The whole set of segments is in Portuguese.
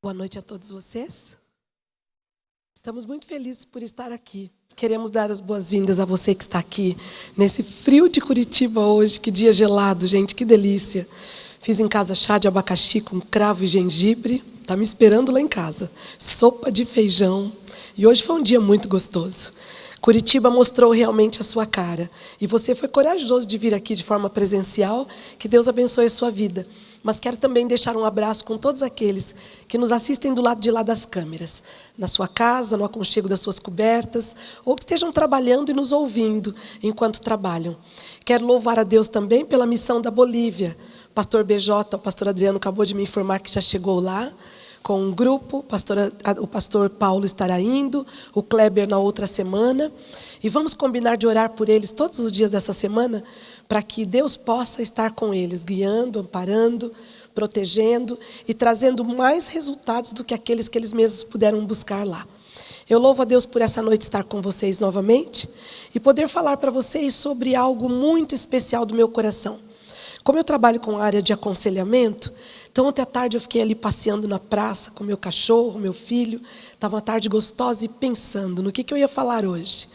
Boa noite a todos vocês. Estamos muito felizes por estar aqui. Queremos dar as boas-vindas a você que está aqui, nesse frio de Curitiba hoje. Que dia gelado, gente, que delícia. Fiz em casa chá de abacaxi com cravo e gengibre. Está me esperando lá em casa. Sopa de feijão. E hoje foi um dia muito gostoso. Curitiba mostrou realmente a sua cara. E você foi corajoso de vir aqui de forma presencial. Que Deus abençoe a sua vida. Mas quero também deixar um abraço com todos aqueles que nos assistem do lado de lá das câmeras. Na sua casa, no aconchego das suas cobertas, ou que estejam trabalhando e nos ouvindo enquanto trabalham. Quero louvar a Deus também pela missão da Bolívia. O pastor BJ, o pastor Adriano acabou de me informar que já chegou lá com um grupo. O pastor Paulo estará indo, o Kleber na outra semana. E vamos combinar de orar por eles todos os dias dessa semana, para que Deus possa estar com eles, guiando, amparando, protegendo e trazendo mais resultados do que aqueles que eles mesmos puderam buscar lá. Eu louvo a Deus por essa noite estar com vocês novamente e poder falar para vocês sobre algo muito especial do meu coração. Como eu trabalho com a área de aconselhamento, então ontem à tarde eu fiquei ali passeando na praça com meu cachorro, meu filho. Estava uma tarde gostosa e pensando no que eu ia falar hoje.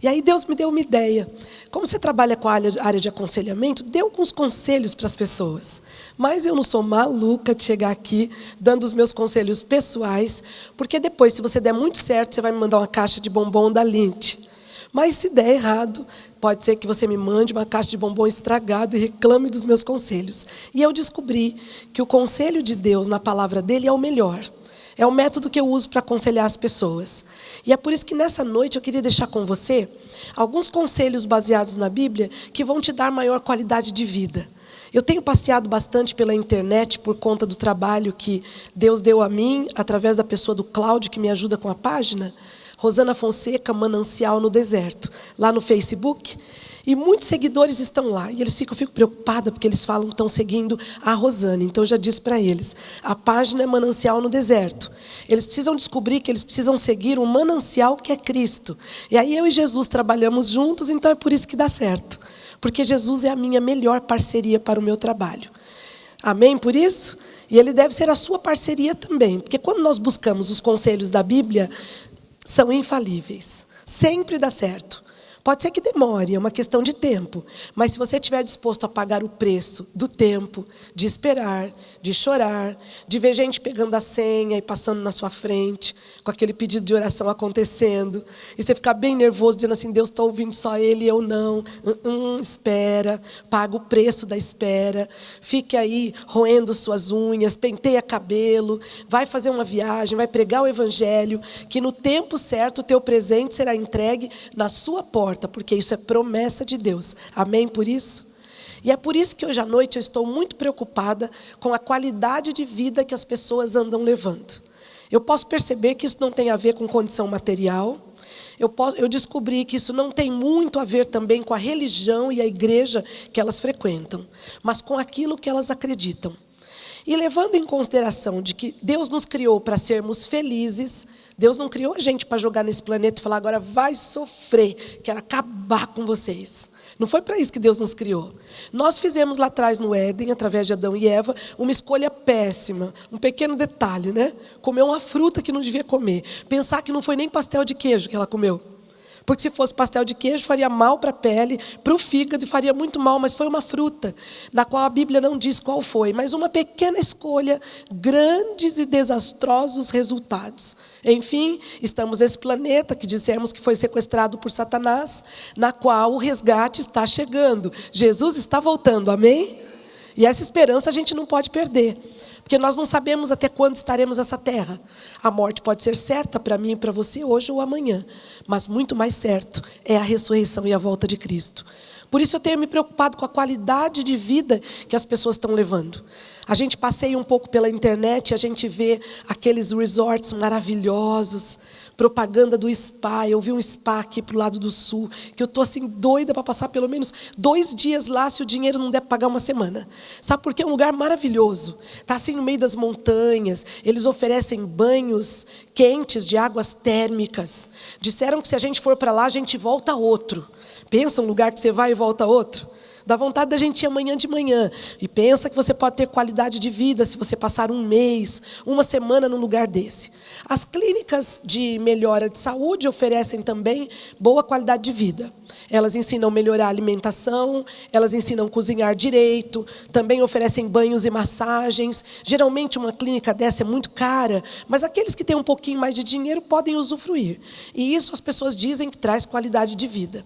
E aí Deus me deu uma ideia. Como você trabalha com a área de aconselhamento, dê alguns conselhos para as pessoas. Mas eu não sou maluca de chegar aqui dando os meus conselhos pessoais, porque depois, se você der muito certo, você vai me mandar uma caixa de bombom da Lindt. Mas se der errado, pode ser que você me mande uma caixa de bombom estragado e reclame dos meus conselhos. E eu descobri que o conselho de Deus na palavra dele é o melhor. É o método que eu uso para aconselhar as pessoas. E é por isso que nessa noite eu queria deixar com você alguns conselhos baseados na Bíblia que vão te dar maior qualidade de vida. Eu tenho passeado bastante pela internet por conta do trabalho que Deus deu a mim, através da pessoa do Cláudio, que me ajuda com a página, Rosana Fonseca, Manancial no Deserto, lá no Facebook. E muitos seguidores estão lá. E eu fico preocupada porque eles falam que estão seguindo a Rosana. Então eu já disse para eles, a página é Manancial no Deserto. Eles precisam descobrir que eles precisam seguir um manancial que é Cristo. E aí eu e Jesus trabalhamos juntos, então é por isso que dá certo. Porque Jesus é a minha melhor parceria para o meu trabalho. Amém por isso? E ele deve ser a sua parceria também. Porque quando nós buscamos os conselhos da Bíblia, são infalíveis. Sempre dá certo. Pode ser que demore, é uma questão de tempo. Mas se você estiver disposto a pagar o preço do tempo, de esperar, de chorar, de ver gente pegando a senha e passando na sua frente, com aquele pedido de oração acontecendo, e você ficar bem nervoso, dizendo assim, Deus está ouvindo só Ele e eu não. Espera, paga o preço da espera, fique aí roendo suas unhas, penteia cabelo, vai fazer uma viagem, vai pregar o Evangelho, que no tempo certo o teu presente será entregue na sua porta, porque isso é promessa de Deus. Amém por isso? E é por isso que hoje à noite eu estou muito preocupada com a qualidade de vida que as pessoas andam levando. Eu posso perceber que isso não tem a ver com condição material. Eu descobri que isso não tem muito a ver também com a religião e a igreja que elas frequentam, mas com aquilo que elas acreditam. E levando em consideração de que Deus nos criou para sermos felizes, Deus não criou a gente para jogar nesse planeta e falar, agora vai sofrer, quero acabar com vocês. Não foi para isso que Deus nos criou. Nós fizemos lá atrás no Éden, através de Adão e Eva, uma escolha péssima. Um pequeno detalhe, né? Comer uma fruta que não devia comer. Pensar que não foi nem pastel de queijo que ela comeu. Porque se fosse pastel de queijo, faria mal para a pele, para o fígado, e faria muito mal. Mas foi uma fruta, na qual a Bíblia não diz qual foi. Mas uma pequena escolha, grandes e desastrosos resultados. Enfim, estamos nesse planeta que dissemos que foi sequestrado por Satanás, na qual o resgate está chegando. Jesus está voltando, amém? E essa esperança a gente não pode perder. Porque nós não sabemos até quando estaremos nessa terra. A morte pode ser certa para mim e para você hoje ou amanhã. Mas muito mais certo é a ressurreição e a volta de Cristo. Por isso eu tenho me preocupado com a qualidade de vida que as pessoas estão levando. A gente passeia um pouco pela internet e a gente vê aqueles resorts maravilhosos, propaganda do spa. Eu vi um spa aqui para o lado do sul, que eu estou assim doida para passar pelo menos 2 dias lá, se o dinheiro não der para pagar uma semana. Sabe por quê? É um lugar maravilhoso. Está assim no meio das montanhas, eles oferecem banhos quentes de águas térmicas. Disseram que se a gente for para lá, a gente volta a outro. Pensa um lugar que você vai e volta a outro. Dá vontade da gente ir amanhã de manhã. E pensa que você pode ter qualidade de vida se você passar um mês, uma semana num lugar desse. As clínicas de melhora de saúde oferecem também boa qualidade de vida. Elas ensinam a melhorar a alimentação, elas ensinam a cozinhar direito, também oferecem banhos e massagens. Geralmente uma clínica dessa é muito cara, mas aqueles que têm um pouquinho mais de dinheiro podem usufruir. E isso as pessoas dizem que traz qualidade de vida.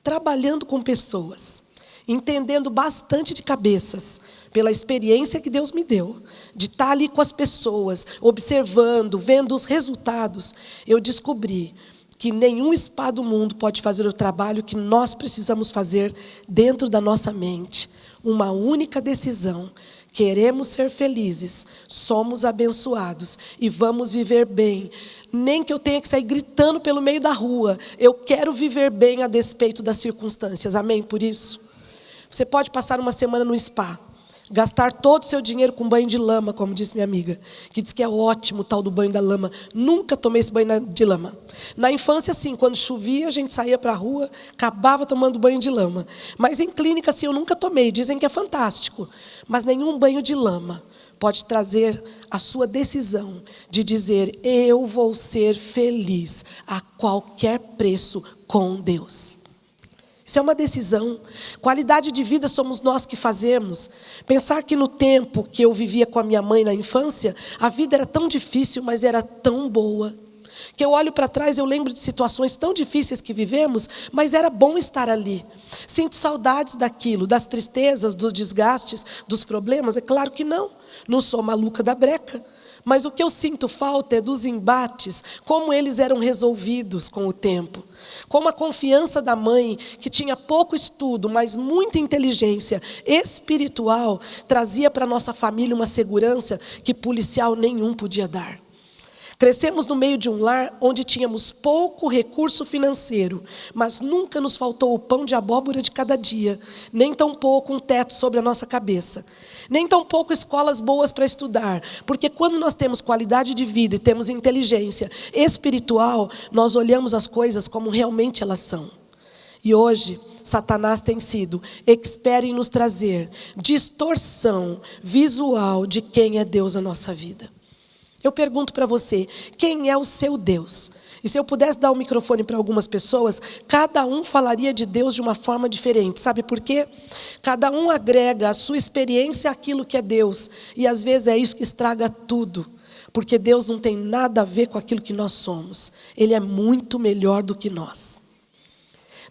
Trabalhando com pessoas, entendendo bastante de cabeças, pela experiência que Deus me deu, de estar ali com as pessoas, observando, vendo os resultados, eu descobri que nenhum spa do mundo pode fazer o trabalho que nós precisamos fazer dentro da nossa mente. Uma única decisão. Queremos ser felizes, somos abençoados e vamos viver bem. Nem que eu tenha que sair gritando pelo meio da rua. Eu quero viver bem a despeito das circunstâncias. Amém? Por isso, você pode passar uma semana no spa, gastar todo o seu dinheiro com banho de lama, como disse minha amiga, que diz que é ótimo o tal do banho da lama. Nunca tomei esse banho de lama. Na infância, sim, quando chovia, a gente saía para a rua, acabava tomando banho de lama. Mas em clínica, assim, eu nunca tomei. Dizem que é fantástico. Mas nenhum banho de lama pode trazer a sua decisão de dizer: eu vou ser feliz a qualquer preço com Deus. Isso é uma decisão. Qualidade de vida somos nós que fazemos. Pensar que no tempo que eu vivia com a minha mãe na infância, a vida era tão difícil, mas era tão boa. Que eu olho para trás, eu lembro de situações tão difíceis que vivemos, mas era bom estar ali. Sinto saudades daquilo, das tristezas, dos desgastes, dos problemas? É claro que não. Não sou maluca da breca. Mas o que eu sinto falta é dos embates, como eles eram resolvidos com o tempo. Como a confiança da mãe, que tinha pouco estudo, mas muita inteligência espiritual, trazia para a nossa família uma segurança que policial nenhum podia dar. Crescemos no meio de um lar onde tínhamos pouco recurso financeiro, mas nunca nos faltou o pão de abóbora de cada dia, nem tampouco um teto sobre a nossa cabeça, nem tampouco escolas boas para estudar, porque quando nós temos qualidade de vida e temos inteligência espiritual, nós olhamos as coisas como realmente elas são. E hoje, Satanás tem sido expert em nos trazer distorção visual de quem é Deus na nossa vida. Eu pergunto para você, quem é o seu Deus? E se eu pudesse dar o microfone para algumas pessoas, cada um falaria de Deus de uma forma diferente. Sabe por quê? Cada um agrega a sua experiência àquilo que é Deus. E às vezes é isso que estraga tudo. Porque Deus não tem nada a ver com aquilo que nós somos. Ele é muito melhor do que nós.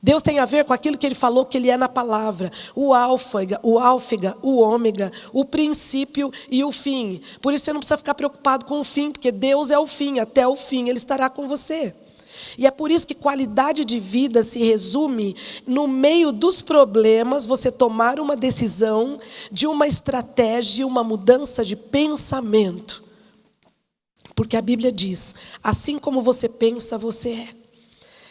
Deus tem a ver com aquilo que Ele falou que Ele é na palavra. O alfa, o ômega, o princípio e o fim. Por isso você não precisa ficar preocupado com o fim, porque Deus é o fim, até o fim Ele estará com você. E é por isso que qualidade de vida se resume no meio dos problemas, você tomar uma decisão de uma estratégia, uma mudança de pensamento. Porque a Bíblia diz, assim como você pensa, você é.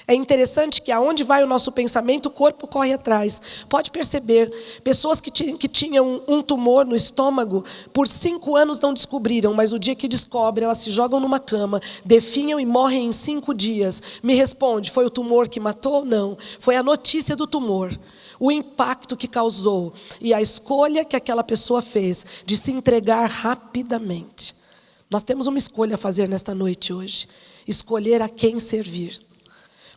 É interessante que aonde vai o nosso pensamento, o corpo corre atrás. Pode perceber, pessoas que tinham um tumor no estômago, por 5 anos não descobriram, mas o dia que descobrem, elas se jogam numa cama, definham e morrem em 5 dias. Me responde, foi o tumor que matou? Não, foi a notícia do tumor. O impacto que causou e a escolha que aquela pessoa fez de se entregar rapidamente. Nós temos uma escolha a fazer nesta noite hoje. Escolher a quem servir.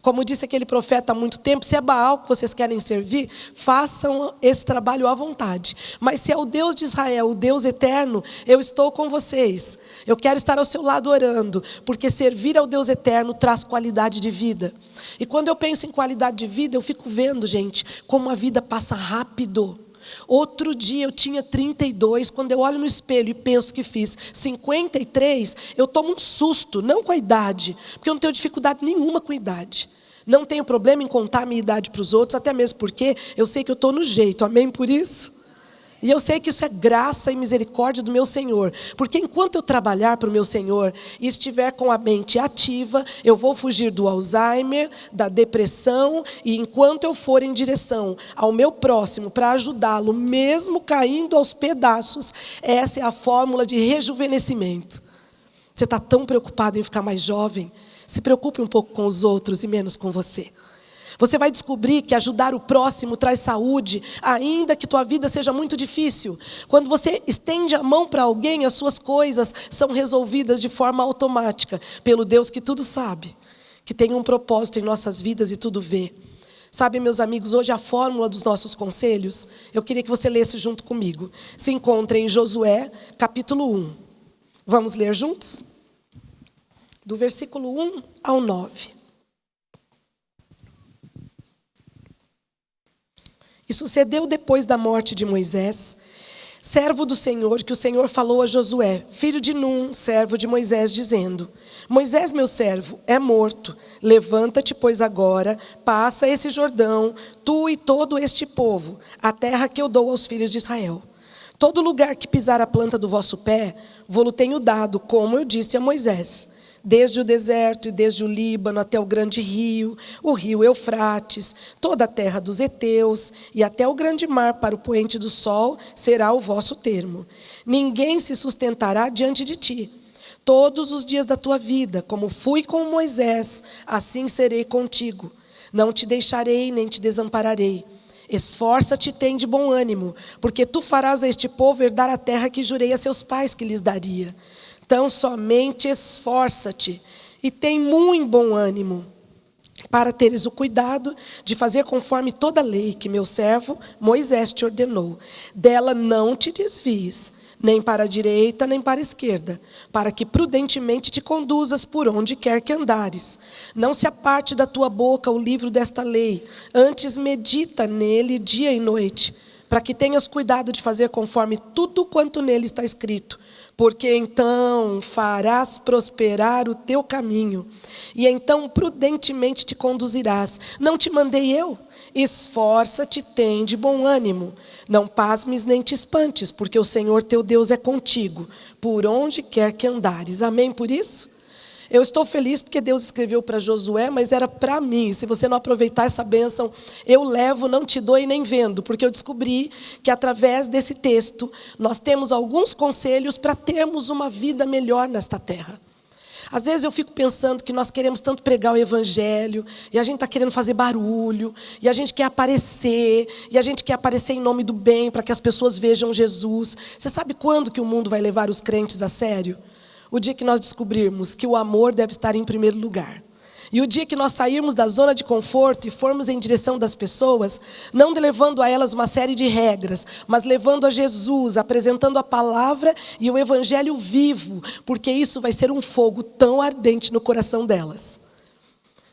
Como disse aquele profeta há muito tempo, se é Baal que vocês querem servir, façam esse trabalho à vontade. Mas se é o Deus de Israel, o Deus eterno, eu estou com vocês. Eu quero estar ao seu lado orando, porque servir ao Deus eterno traz qualidade de vida. E quando eu penso em qualidade de vida, eu fico vendo, gente, como a vida passa rápido. Outro dia eu tinha 32, quando eu olho no espelho e penso que fiz 53, eu tomo um susto, não com a idade, porque eu não tenho dificuldade nenhuma com a idade. Não tenho problema em contar a minha idade para os outros, até mesmo porque eu sei que eu estou no jeito, amém por isso? E eu sei que isso é graça e misericórdia do meu Senhor. Porque enquanto eu trabalhar para o meu Senhor e estiver com a mente ativa, eu vou fugir do Alzheimer, da depressão. E enquanto eu for em direção ao meu próximo para ajudá-lo, mesmo caindo aos pedaços, essa é a fórmula de rejuvenescimento. Você está tão preocupado em ficar mais jovem? Se preocupe um pouco com os outros e menos com você. Você vai descobrir que ajudar o próximo traz saúde, ainda que tua vida seja muito difícil. Quando você estende a mão para alguém, as suas coisas são resolvidas de forma automática, pelo Deus que tudo sabe, que tem um propósito em nossas vidas e tudo vê. Sabe, meus amigos, hoje a fórmula dos nossos conselhos, eu queria que você lesse junto comigo. Se encontra em Josué, capítulo 1. Vamos ler juntos? Do versículo 1 ao 9. E sucedeu depois da morte de Moisés, servo do Senhor, que o Senhor falou a Josué, filho de Num, servo de Moisés, dizendo: Moisés, meu servo, é morto. Levanta-te, pois agora, passa esse Jordão, tu e todo este povo, a terra que eu dou aos filhos de Israel. Todo lugar que pisar a planta do vosso pé, vô-lo tenho dado, como eu disse a Moisés. Desde o deserto e desde o Líbano até o grande rio, o rio Eufrates, toda a terra dos heteus e até o grande mar para o poente do sol será o vosso termo. Ninguém se sustentará diante de ti. Todos os dias da tua vida, como fui com Moisés, assim serei contigo. Não te deixarei nem te desampararei. Esforça-te e tem de bom ânimo, porque tu farás a este povo herdar a terra que jurei a seus pais que lhes daria. Então somente esforça-te e tem muito bom ânimo, para teres o cuidado de fazer conforme toda a lei que meu servo Moisés te ordenou. Dela não te desvies, nem para a direita, nem para a esquerda, para que prudentemente te conduzas por onde quer que andares. Não se aparte da tua boca o livro desta lei, antes medita nele dia e noite, para que tenhas cuidado de fazer conforme tudo quanto nele está escrito. Porque então farás prosperar o teu caminho, e então prudentemente te conduzirás. Não te mandei eu? Esforça-te, tem de bom ânimo. Não pasmes nem te espantes, porque o Senhor teu Deus é contigo, por onde quer que andares. Amém por isso? Eu estou feliz porque Deus escreveu para Josué, mas era para mim. Se você não aproveitar essa bênção, eu levo, não te dou e nem vendo. Porque eu descobri que através desse texto, nós temos alguns conselhos para termos uma vida melhor nesta terra. Às vezes eu fico pensando que nós queremos tanto pregar o evangelho, e a gente está querendo fazer barulho, e a gente quer aparecer, em nome do bem, para que as pessoas vejam Jesus. Você sabe quando que o mundo vai levar os crentes a sério? O dia que nós descobrirmos que o amor deve estar em primeiro lugar. E o dia que nós sairmos da zona de conforto e formos em direção das pessoas, não levando a elas uma série de regras, mas levando a Jesus, apresentando a palavra e o evangelho vivo, porque isso vai ser um fogo tão ardente no coração delas.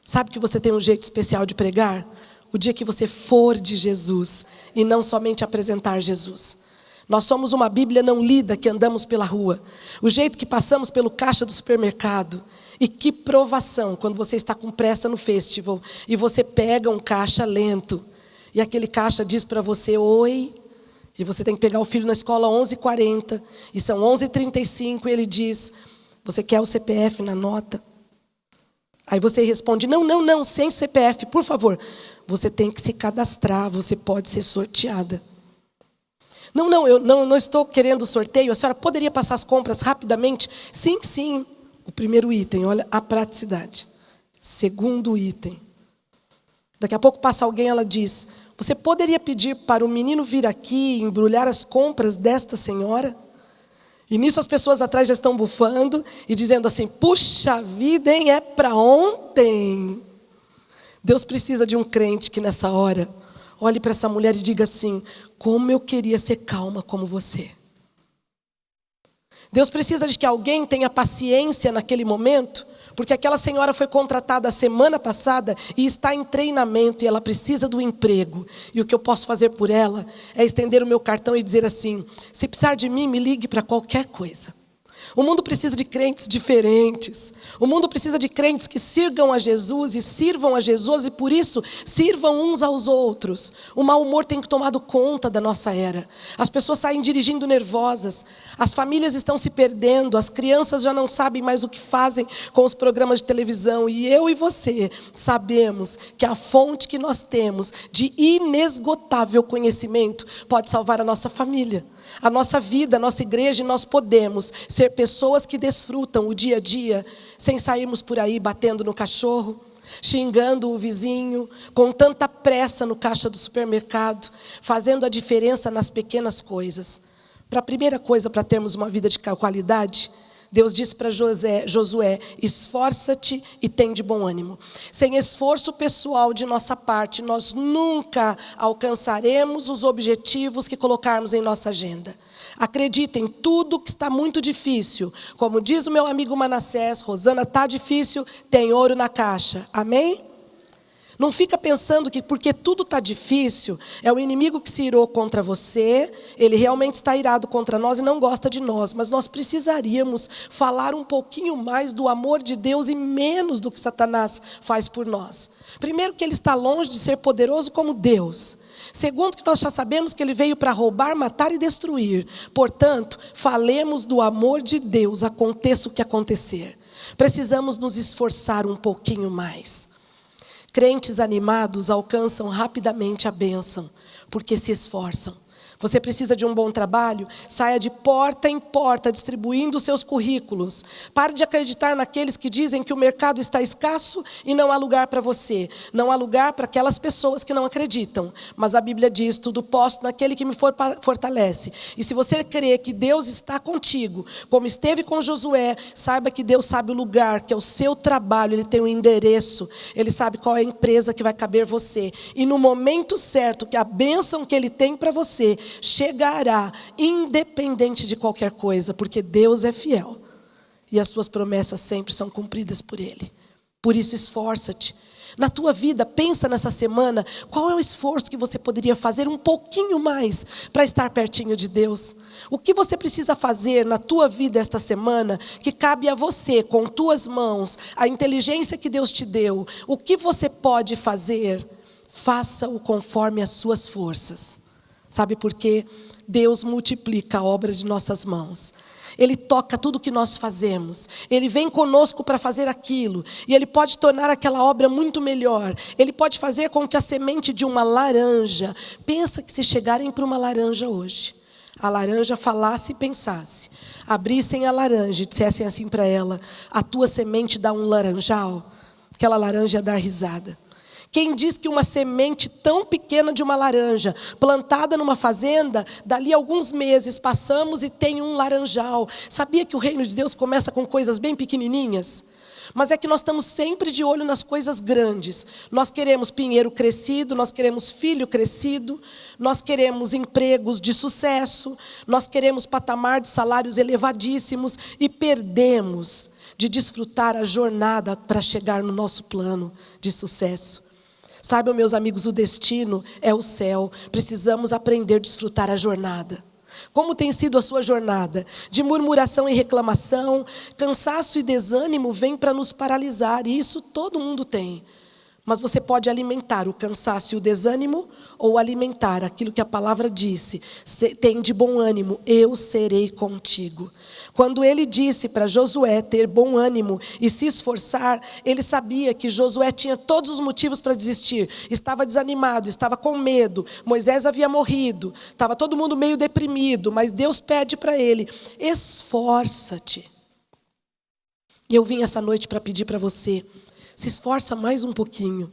Sabe que você tem um jeito especial de pregar? O dia que você for de Jesus e não somente apresentar Jesus. Nós somos uma Bíblia não lida que andamos pela rua. O jeito que passamos pelo caixa do supermercado. E que provação quando você está com pressa no festival e você pega um caixa lento. E aquele caixa diz para você, oi. E você tem que pegar o filho na escola 11h40. E são 11h35 e ele diz, você quer o CPF na nota? Aí você responde, não, sem CPF, por favor. Você tem que se cadastrar, você pode ser sorteada. Eu não estou querendo sorteio. A senhora poderia passar as compras rapidamente? Sim. O primeiro item, olha a praticidade. Segundo item. Daqui a pouco passa alguém, ela diz, você poderia pedir para o menino vir aqui e embrulhar as compras desta senhora? E nisso as pessoas atrás já estão bufando e dizendo assim, puxa vida, hein? É para ontem. Deus precisa de um crente que nessa hora olhe para essa mulher e diga assim, como eu queria ser calma como você. Deus precisa de que alguém tenha paciência naquele momento, porque aquela senhora foi contratada a semana passada e está em treinamento e ela precisa do emprego. E o que eu posso fazer por ela é estender o meu cartão e dizer assim, se precisar de mim, me ligue para qualquer coisa. O mundo precisa de crentes diferentes. O mundo precisa de crentes que sirvam a Jesus e sirvam a Jesus e por isso sirvam uns aos outros. O mau humor tem tomado conta da nossa era. As pessoas saem dirigindo nervosas. As famílias estão se perdendo. As crianças já não sabem mais o que fazem com os programas de televisão. E eu e você sabemos que a fonte que nós temos de inesgotável conhecimento pode salvar a nossa família. A nossa vida, a nossa igreja, e nós podemos ser pessoas que desfrutam o dia a dia, sem sairmos por aí batendo no cachorro, xingando o vizinho, com tanta pressa no caixa do supermercado, fazendo a diferença nas pequenas coisas. Para a primeira coisa, para termos uma vida de qualidade, Deus disse para Josué, esforça-te e tem de bom ânimo. Sem esforço pessoal de nossa parte, nós nunca alcançaremos os objetivos que colocarmos em nossa agenda. Acreditem, tudo que está muito difícil, como diz o meu amigo Manassés, Rosana, está difícil, tem ouro na caixa. Amém? Não fica pensando que porque tudo está difícil, é o inimigo que se irou contra você, ele realmente está irado contra nós e não gosta de nós, mas nós precisaríamos falar um pouquinho mais do amor de Deus e menos do que Satanás faz por nós. Primeiro, que ele está longe de ser poderoso como Deus. Segundo, que nós já sabemos que ele veio para roubar, matar e destruir. Portanto, falemos do amor de Deus, aconteça o que acontecer. Precisamos nos esforçar um pouquinho mais. Crentes animados alcançam rapidamente a bênção, porque se esforçam. Você precisa de um bom trabalho? Saia de porta em porta distribuindo os seus currículos. Pare de acreditar naqueles que dizem que o mercado está escasso e não há lugar para você. Não há lugar para aquelas pessoas que não acreditam. Mas a Bíblia diz, tudo posso naquele que me fortalece. E se você crê que Deus está contigo, como esteve com Josué, saiba que Deus sabe o lugar, que é o seu trabalho, Ele tem um endereço, Ele sabe qual é a empresa que vai caber você. E no momento certo, que a bênção que Ele tem para você chegará, independente de qualquer coisa, porque Deus é fiel e as suas promessas sempre são cumpridas por Ele. Por isso, esforça-te. Na tua vida, pensa nessa semana, qual é o esforço que você poderia fazer um pouquinho mais para estar pertinho de Deus? O que você precisa fazer na tua vida esta semana, que cabe a você, com tuas mãos, a inteligência que Deus te deu, o que você pode fazer? Faça-o conforme as suas forças. Sabe por quê? Deus multiplica a obra de nossas mãos. Ele toca tudo o que nós fazemos. Ele vem conosco para fazer aquilo. E Ele pode tornar aquela obra muito melhor. Ele pode fazer com que a semente de uma laranja... Pensa que se chegarem para uma laranja hoje, a laranja falasse e pensasse, abrissem a laranja e dissessem assim para ela, a tua semente dá um laranjal, aquela laranja ia dar risada. Quem diz que uma semente tão pequena de uma laranja, plantada numa fazenda, dali a alguns meses passamos e tem um laranjal. Sabia que o reino de Deus começa com coisas bem pequenininhas? Mas é que nós estamos sempre de olho nas coisas grandes. Nós queremos pinheiro crescido, nós queremos filho crescido, nós queremos empregos de sucesso, nós queremos patamar de salários elevadíssimos e perdemos de desfrutar a jornada para chegar no nosso plano de sucesso. Saibam, meus amigos, o destino é o céu. Precisamos aprender a desfrutar a jornada. Como tem sido a sua jornada? De murmuração e reclamação, cansaço e desânimo vem para nos paralisar. E isso todo mundo tem. Mas você pode alimentar o cansaço e o desânimo, ou alimentar aquilo que a palavra disse. Tem de bom ânimo, eu serei contigo. Quando ele disse para Josué ter bom ânimo e se esforçar, ele sabia que Josué tinha todos os motivos para desistir. Estava desanimado, estava com medo. Moisés havia morrido, estava todo mundo meio deprimido, mas Deus pede para ele, esforça-te. E eu vim essa noite para pedir para você, se esforça mais um pouquinho.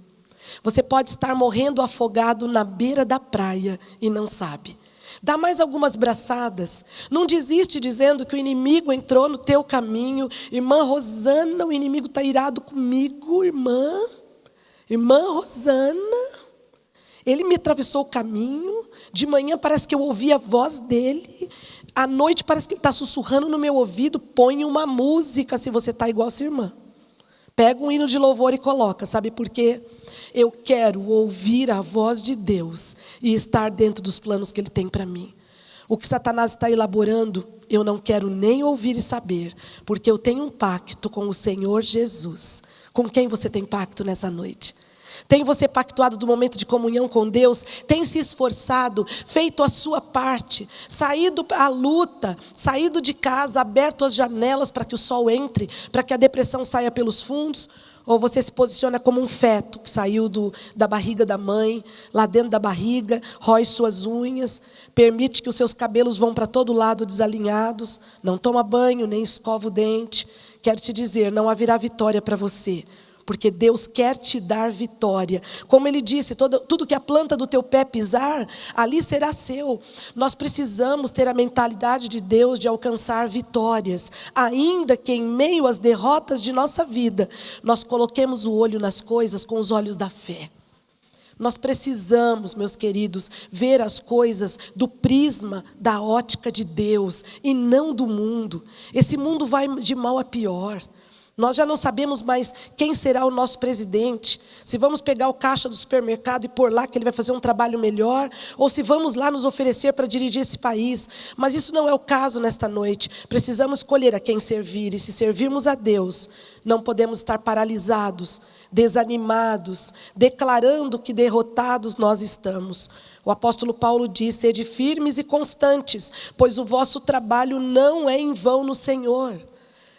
Você pode estar morrendo afogado na beira da praia e não sabe. Dá mais algumas braçadas. Não desiste dizendo que o inimigo entrou no teu caminho. Irmã Rosana, o inimigo está irado comigo, irmã. Irmã Rosana, ele me atravessou o caminho. De manhã parece que eu ouvi a voz dele. À noite parece que ele está sussurrando no meu ouvido. Põe uma música se você está igual a sua irmã. Pega um hino de louvor e coloca. Sabe por quê? Eu quero ouvir a voz de Deus e estar dentro dos planos que Ele tem para mim. O que Satanás está elaborando, eu não quero nem ouvir e saber, porque eu tenho um pacto com o Senhor Jesus. Com quem você tem pacto nessa noite? Tem você pactuado do momento de comunhão com Deus? Tem se esforçado, feito a sua parte, saído à luta, saído de casa, aberto as janelas para que o sol entre, para que a depressão saia pelos fundos? Ou você se posiciona como um feto que saiu da barriga da mãe, lá dentro da barriga, rói suas unhas, permite que os seus cabelos vão para todo lado desalinhados, não toma banho, nem escova o dente? Quero te dizer, não haverá vitória para você. porque Deus quer te dar vitória. Como Ele disse, tudo que a planta do teu pé pisar, ali será seu. Nós precisamos ter a mentalidade de Deus de alcançar vitórias, ainda que em meio às derrotas de nossa vida, nós coloquemos o olho nas coisas com os olhos da fé. Nós precisamos, meus queridos, ver as coisas do prisma, da ótica de Deus e não do mundo. Esse mundo vai de mal a pior. Nós já não sabemos mais quem será o nosso presidente, se vamos pegar o caixa do supermercado e pôr lá que ele vai fazer um trabalho melhor, ou se vamos lá nos oferecer para dirigir esse país. Mas isso não é o caso nesta noite. Precisamos escolher a quem servir, e se servirmos a Deus, não podemos estar paralisados, desanimados, declarando que derrotados nós estamos. O apóstolo Paulo diz: sede firmes e constantes, pois o vosso trabalho não é em vão no Senhor.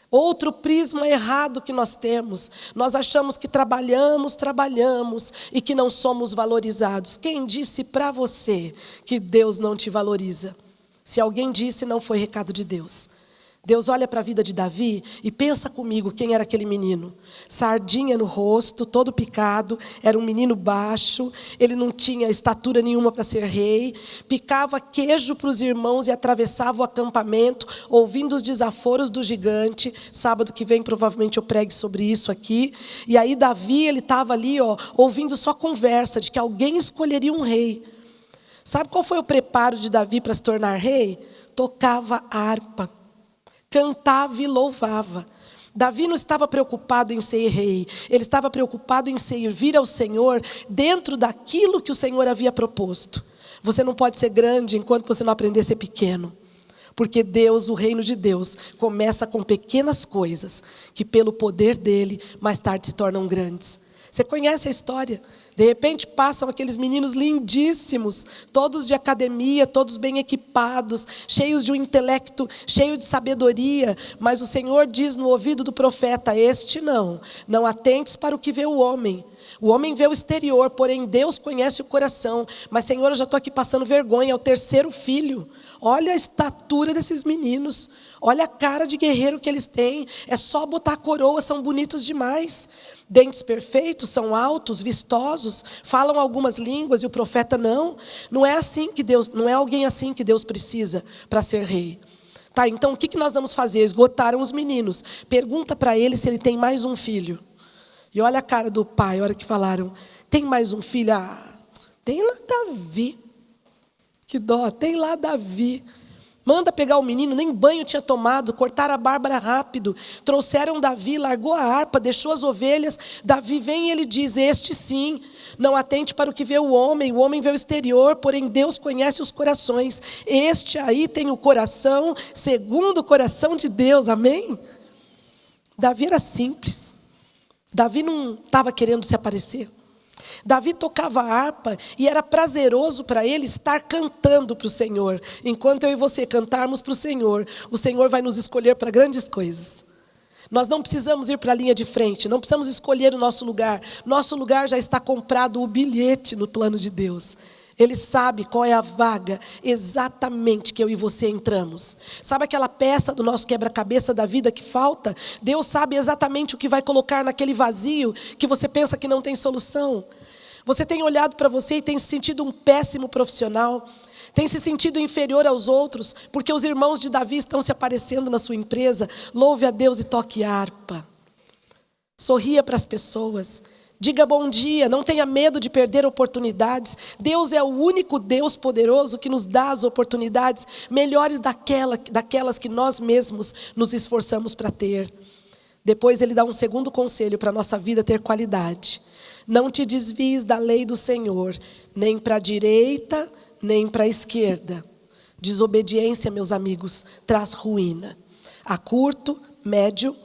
Outro prisma errado que nós temos. Nós achamos que trabalhamos e que não somos valorizados. Quem disse para você que Deus não te valoriza? Se alguém disse, não foi recado de Deus. Deus olha para a vida de Davi e pensa comigo quem era aquele menino. Sardinha no rosto, todo picado, era um menino baixo, ele não tinha estatura nenhuma para ser rei, picava queijo para os irmãos e atravessava o acampamento, ouvindo os desaforos do gigante. Sábado que vem provavelmente eu pregue sobre isso aqui. E aí Davi, ele estava ali, ouvindo só conversa de que alguém escolheria um rei. Sabe qual foi o preparo de Davi para se tornar rei? Tocava harpa. Cantava e louvava. Davi não estava preocupado em ser rei. Ele estava preocupado em servir ao Senhor dentro daquilo que o Senhor havia proposto. Você não pode ser grande enquanto você não aprender a ser pequeno. Porque Deus, o reino de Deus, começa com pequenas coisas que pelo poder dele, mais tarde se tornam grandes. Você conhece a história? De repente passam aqueles meninos lindíssimos, todos de academia, todos bem equipados, cheios de um intelecto, cheio de sabedoria. Mas o Senhor diz no ouvido do profeta: este não atentes para o que vê o homem. O homem vê o exterior, porém Deus conhece o coração. Mas Senhor, eu já estou aqui passando vergonha, é o terceiro filho. Olha a estatura desses meninos, olha a cara de guerreiro que eles têm. É só botar a coroa, são bonitos demais. Dentes perfeitos, são altos, vistosos, falam algumas línguas, e o profeta não é assim que Deus, não é alguém assim que Deus precisa para ser rei. Tá, então o que nós vamos fazer? Esgotaram os meninos. Pergunta para ele se ele tem mais um filho. E olha a cara do pai, a hora que falaram: tem mais um filho? Ah, tem lá Davi. Que dó, tem lá Davi. Manda pegar o menino, nem banho tinha tomado, cortaram a barba rápido, trouxeram Davi, largou a harpa, deixou as ovelhas. Davi vem e ele diz: este sim, não atente para o que vê o homem vê o exterior, porém Deus conhece os corações. Este aí tem o coração segundo o coração de Deus, amém? Davi era simples, Davi não estava querendo se aparecer. Davi tocava harpa e era prazeroso para ele estar cantando para o Senhor. Enquanto eu e você cantarmos para o Senhor vai nos escolher para grandes coisas. Nós não precisamos ir para a linha de frente, não precisamos escolher o nosso lugar. Nosso lugar já está comprado, o bilhete no plano de Deus. Ele sabe qual é a vaga exatamente que eu e você entramos. Sabe aquela peça do nosso quebra-cabeça da vida que falta? Deus sabe exatamente o que vai colocar naquele vazio que você pensa que não tem solução. Você tem olhado para você e tem se sentido um péssimo profissional, tem se sentido inferior aos outros, porque os irmãos de Davi estão se aparecendo na sua empresa. Louve a Deus e toque harpa. Sorria para as pessoas. Diga bom dia, não tenha medo de perder oportunidades. Deus é o único Deus poderoso que nos dá as oportunidades melhores daquelas que nós mesmos nos esforçamos para ter. Depois ele dá um segundo conselho para a nossa vida ter qualidade. Não te desvies da lei do Senhor, nem para a direita, nem para a esquerda. Desobediência, meus amigos, traz ruína. A curto, médio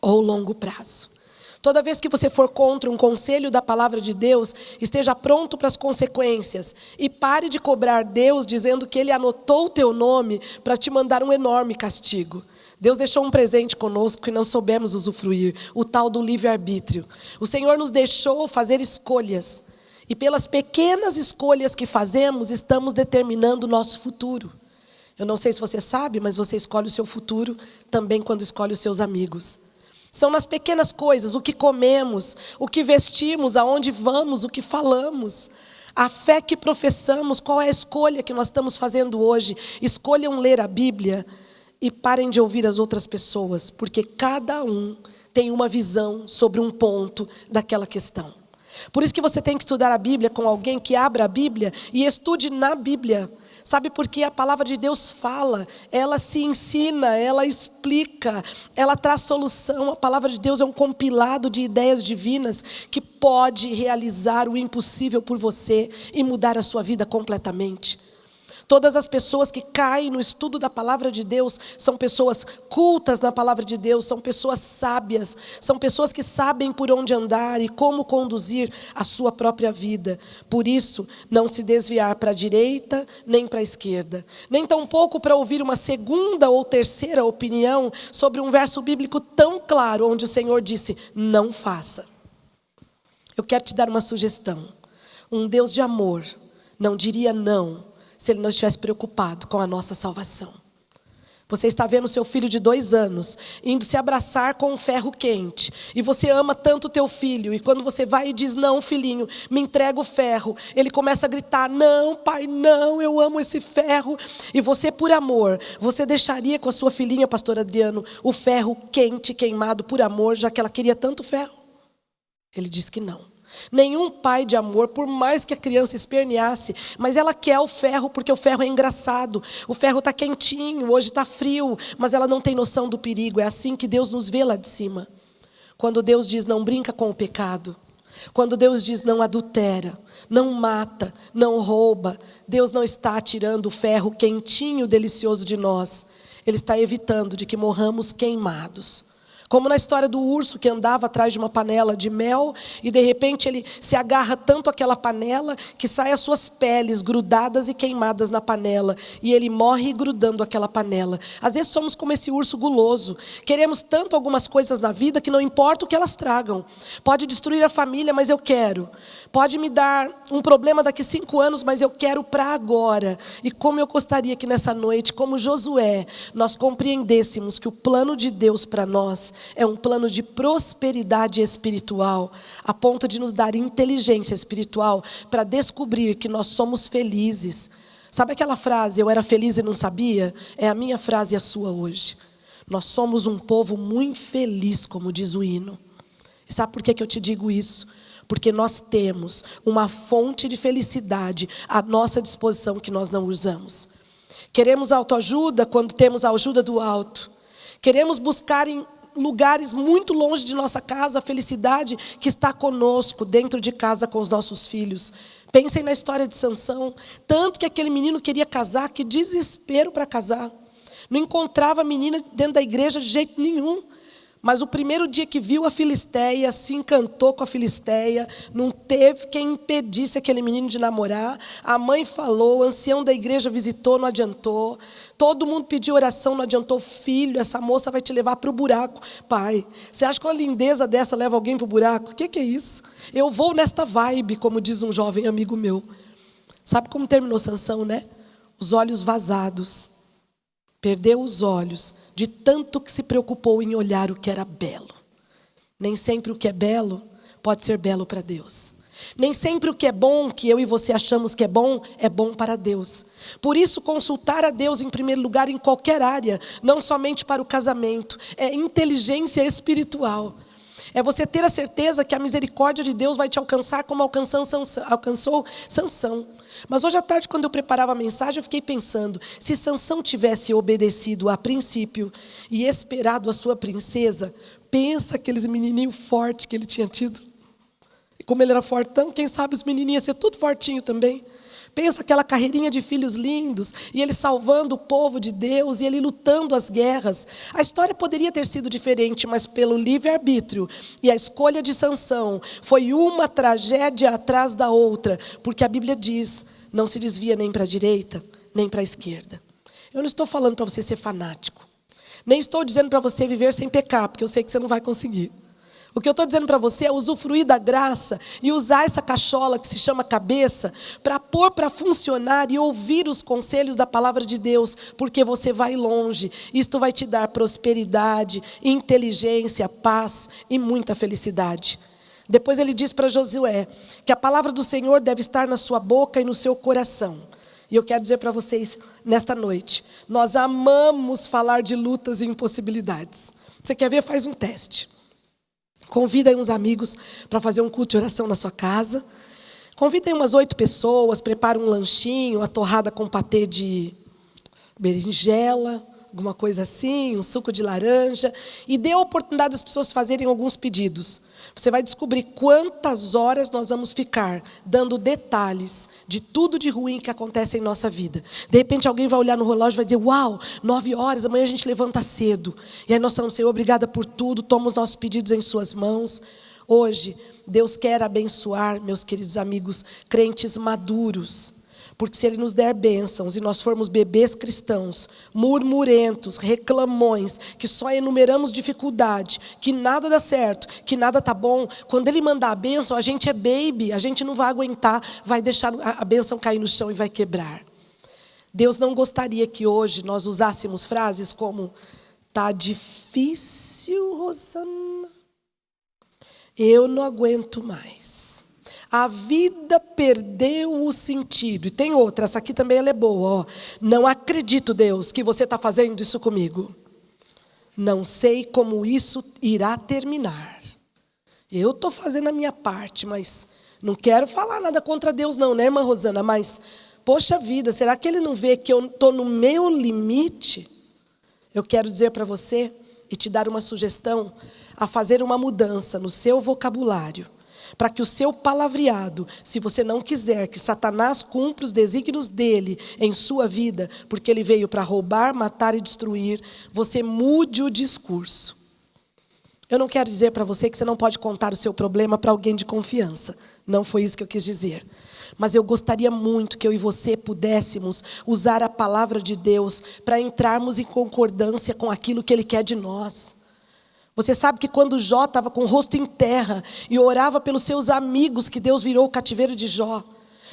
ou longo prazo. Toda vez que você for contra um conselho da palavra de Deus, esteja pronto para as consequências. E pare de cobrar Deus dizendo que Ele anotou o teu nome para te mandar um enorme castigo. Deus deixou um presente conosco que não soubemos usufruir, o tal do livre-arbítrio. O Senhor nos deixou fazer escolhas. E pelas pequenas escolhas que fazemos, estamos determinando o nosso futuro. Eu não sei se você sabe, mas você escolhe o seu futuro também quando escolhe os seus amigos. São nas pequenas coisas, o que comemos, o que vestimos, aonde vamos, o que falamos. A fé que professamos, qual é a escolha que nós estamos fazendo hoje? Escolham ler a Bíblia e parem de ouvir as outras pessoas, porque cada um tem uma visão sobre um ponto daquela questão. Por isso que você tem que estudar a Bíblia com alguém que abra a Bíblia e estude na Bíblia. Sabe por que a palavra de Deus fala, ela se ensina, ela explica, ela traz solução. A palavra de Deus é um compilado de ideias divinas que pode realizar o impossível por você e mudar a sua vida completamente. Todas as pessoas que caem no estudo da palavra de Deus são pessoas cultas na palavra de Deus, são pessoas sábias, são pessoas que sabem por onde andar e como conduzir a sua própria vida. Por isso, não se desviar para a direita nem para a esquerda, nem tampouco para ouvir uma segunda ou terceira opinião sobre um verso bíblico tão claro, onde o Senhor disse, não faça. Eu quero te dar uma sugestão. Um Deus de amor não diria não se Ele não estivesse preocupado com a nossa salvação. Você está vendo seu filho de 2 anos indo se abraçar com um ferro quente. E você ama tanto o teu filho. E quando você vai e diz, não, filhinho, me entrega o ferro. Ele começa a gritar, não, pai, não, eu amo esse ferro. E você, por amor, você deixaria com a sua filhinha, pastor Adriano, o ferro quente, queimado por amor, já que ela queria tanto ferro? Ele diz que não. Nenhum pai de amor, por mais que a criança esperneasse, mas ela quer o ferro porque o ferro é engraçado. O ferro está quentinho, hoje está frio, mas ela não tem noção do perigo. É assim que Deus nos vê lá de cima. Quando Deus diz não brinca com o pecado, quando Deus diz não adultera, não mata, não rouba, Deus não está tirando o ferro quentinho, delicioso de nós. Ele está evitando de que morramos queimados. Como na história do urso que andava atrás de uma panela de mel e de repente ele se agarra tanto àquela panela que sai as suas peles grudadas e queimadas na panela e ele morre grudando aquela panela. Às vezes somos como esse urso guloso. Queremos tanto algumas coisas na vida que não importa o que elas tragam. Pode destruir a família, mas eu quero. Pode me dar um problema daqui 5 anos, mas eu quero para agora. E como eu gostaria que nessa noite, como Josué, nós compreendêssemos que o plano de Deus para nós é um plano de prosperidade espiritual, a ponto de nos dar inteligência espiritual para descobrir que nós somos felizes. Sabe aquela frase, eu era feliz e não sabia? É a minha frase e a sua hoje. Nós somos um povo muito feliz, como diz o hino. E sabe por que eu te digo isso? Porque nós temos uma fonte de felicidade à nossa disposição que nós não usamos. Queremos autoajuda quando temos a ajuda do alto. Queremos buscar em lugares muito longe de nossa casa a felicidade que está conosco, dentro de casa com os nossos filhos. Pensem na história de Sansão. Tanto que aquele menino queria casar, que desespero para casar. Não encontrava a menina dentro da igreja de jeito nenhum. Mas o primeiro dia que viu a Filisteia, se encantou com a Filisteia, não teve quem impedisse aquele menino de namorar. A mãe falou, o ancião da igreja visitou, não adiantou. Todo mundo pediu oração, não adiantou. Filho, essa moça vai te levar para o buraco. Pai, você acha que uma lindeza dessa leva alguém para o buraco? O que é isso? Eu vou nesta vibe, como diz um jovem amigo meu. Sabe como terminou Sansão, né? Os olhos vazados. Perdeu os olhos de tanto que se preocupou em olhar o que era belo. Nem sempre o que é belo pode ser belo para Deus. Nem sempre o que é bom, que eu e você achamos que é bom para Deus. Por isso, consultar a Deus em primeiro lugar em qualquer área, não somente para o casamento, é inteligência espiritual. É você ter a certeza que a misericórdia de Deus vai te alcançar como alcançou Sansão. Mas hoje à tarde, quando eu preparava a mensagem, eu fiquei pensando, se Sansão tivesse obedecido a princípio e esperado a sua princesa, pensa aqueles menininhos fortes que ele tinha tido. E como ele era fortão, quem sabe os menininhos iam ser tudo fortinho também. Pensa aquela carreirinha de filhos lindos, e ele salvando o povo de Deus, e ele lutando as guerras. A história poderia ter sido diferente, mas pelo livre-arbítrio e a escolha de Sansão, foi uma tragédia atrás da outra, porque a Bíblia diz, não se desvia nem para a direita, nem para a esquerda. Eu não estou falando para você ser fanático, nem estou dizendo para você viver sem pecar, porque eu sei que você não vai conseguir. O que eu estou dizendo para você é usufruir da graça e usar essa cachola que se chama cabeça para pôr para funcionar e ouvir os conselhos da palavra de Deus, porque você vai longe. Isto vai te dar prosperidade, inteligência, paz e muita felicidade. Depois ele diz para Josué que a palavra do Senhor deve estar na sua boca e no seu coração. E eu quero dizer para vocês, nesta noite, nós amamos falar de lutas e impossibilidades. Você quer ver? Faz um teste. Convida aí uns amigos para fazer um culto de oração na sua casa. Convida aí umas 8 pessoas, prepara um lanchinho, uma torrada com patê de berinjela, alguma coisa assim, um suco de laranja, e dê a oportunidade das pessoas fazerem alguns pedidos. Você vai descobrir quantas horas nós vamos ficar dando detalhes de tudo de ruim que acontece em nossa vida. De repente alguém vai olhar no relógio e vai dizer, uau, 9 horas, amanhã a gente levanta cedo. E aí nós falamos, Senhor, obrigada por tudo, toma os nossos pedidos em suas mãos. Hoje, Deus quer abençoar, meus queridos amigos, crentes maduros. Porque se Ele nos der bênçãos e nós formos bebês cristãos, murmurentos, reclamões, que só enumeramos dificuldade, que nada dá certo, que nada está bom, quando Ele mandar a bênção, a gente é baby, a gente não vai aguentar, vai deixar a bênção cair no chão e vai quebrar. Deus não gostaria que hoje nós usássemos frases como, tá difícil, Rosana, eu não aguento mais. A vida perdeu o sentido. E tem outra, essa aqui também ela é boa. Ó. Não acredito, Deus, que você está fazendo isso comigo. Não sei como isso irá terminar. Eu estou fazendo a minha parte, mas não quero falar nada contra Deus não, né, irmã Rosana? Mas, poxa vida, será que Ele não vê que eu estou no meu limite? Eu quero dizer para você e te dar uma sugestão a fazer uma mudança no seu vocabulário. Para que o seu palavreado, se você não quiser que Satanás cumpra os desígnios dele em sua vida, porque ele veio para roubar, matar e destruir, você mude o discurso. Eu não quero dizer para você que você não pode contar o seu problema para alguém de confiança. Não foi isso que eu quis dizer. Mas eu gostaria muito que eu e você pudéssemos usar a palavra de Deus para entrarmos em concordância com aquilo que Ele quer de nós. Você sabe que quando Jó estava com o rosto em terra e orava pelos seus amigos, que Deus virou o cativeiro de Jó.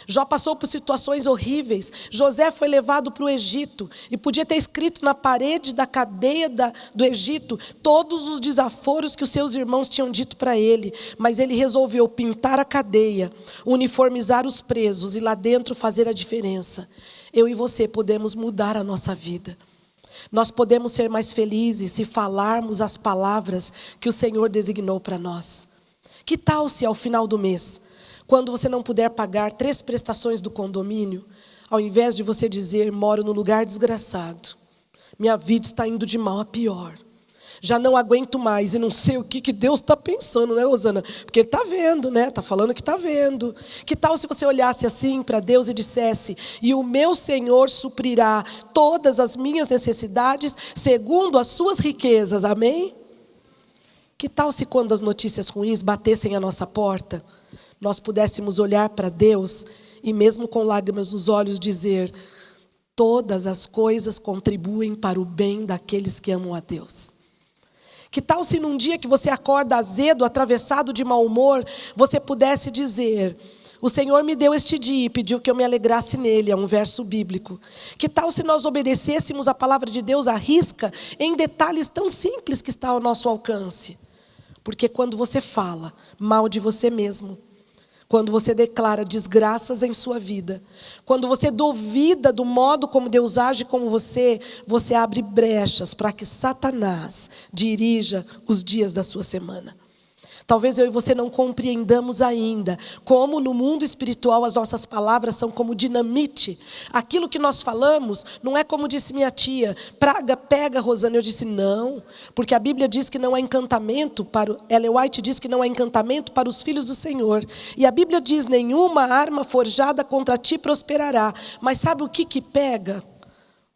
Jó passou por situações horríveis. José foi levado para o Egito e podia ter escrito na parede da cadeia do Egito todos os desaforos que os seus irmãos tinham dito para ele. Mas ele resolveu pintar a cadeia, uniformizar os presos e lá dentro fazer a diferença. Eu e você podemos mudar a nossa vida. Nós podemos ser mais felizes se falarmos as palavras que o Senhor designou para nós. Que tal se ao final do mês, quando você não puder pagar 3 prestações do condomínio, ao invés de você dizer, moro num lugar desgraçado, minha vida está indo de mal a pior, já não aguento mais e não sei o que Deus está pensando, né, Rosana? Porque Ele está vendo, né? Está falando que está vendo. Que tal se você olhasse assim para Deus e dissesse, e o meu Senhor suprirá todas as minhas necessidades segundo as suas riquezas, amém? Que tal se quando as notícias ruins batessem à nossa porta, nós pudéssemos olhar para Deus e mesmo com lágrimas nos olhos dizer, todas as coisas contribuem para o bem daqueles que amam a Deus. Que tal se num dia que você acorda azedo, atravessado de mau humor, você pudesse dizer, o Senhor me deu este dia e pediu que eu me alegrasse nele, é um verso bíblico. Que tal se nós obedecêssemos a palavra de Deus à risca, em detalhes tão simples que está ao nosso alcance? Porque quando você fala mal de você mesmo, quando você declara desgraças em sua vida, quando você duvida do modo como Deus age com você, você abre brechas para que Satanás dirija os dias da sua semana. Talvez eu e você não compreendamos ainda como no mundo espiritual as nossas palavras são como dinamite. Aquilo que nós falamos não é como disse minha tia, praga, pega, Rosana. Eu disse não, porque a Bíblia diz que não há encantamento, Ellen White diz que não há encantamento para os filhos do Senhor. E a Bíblia diz, nenhuma arma forjada contra ti prosperará. Mas sabe o que pega?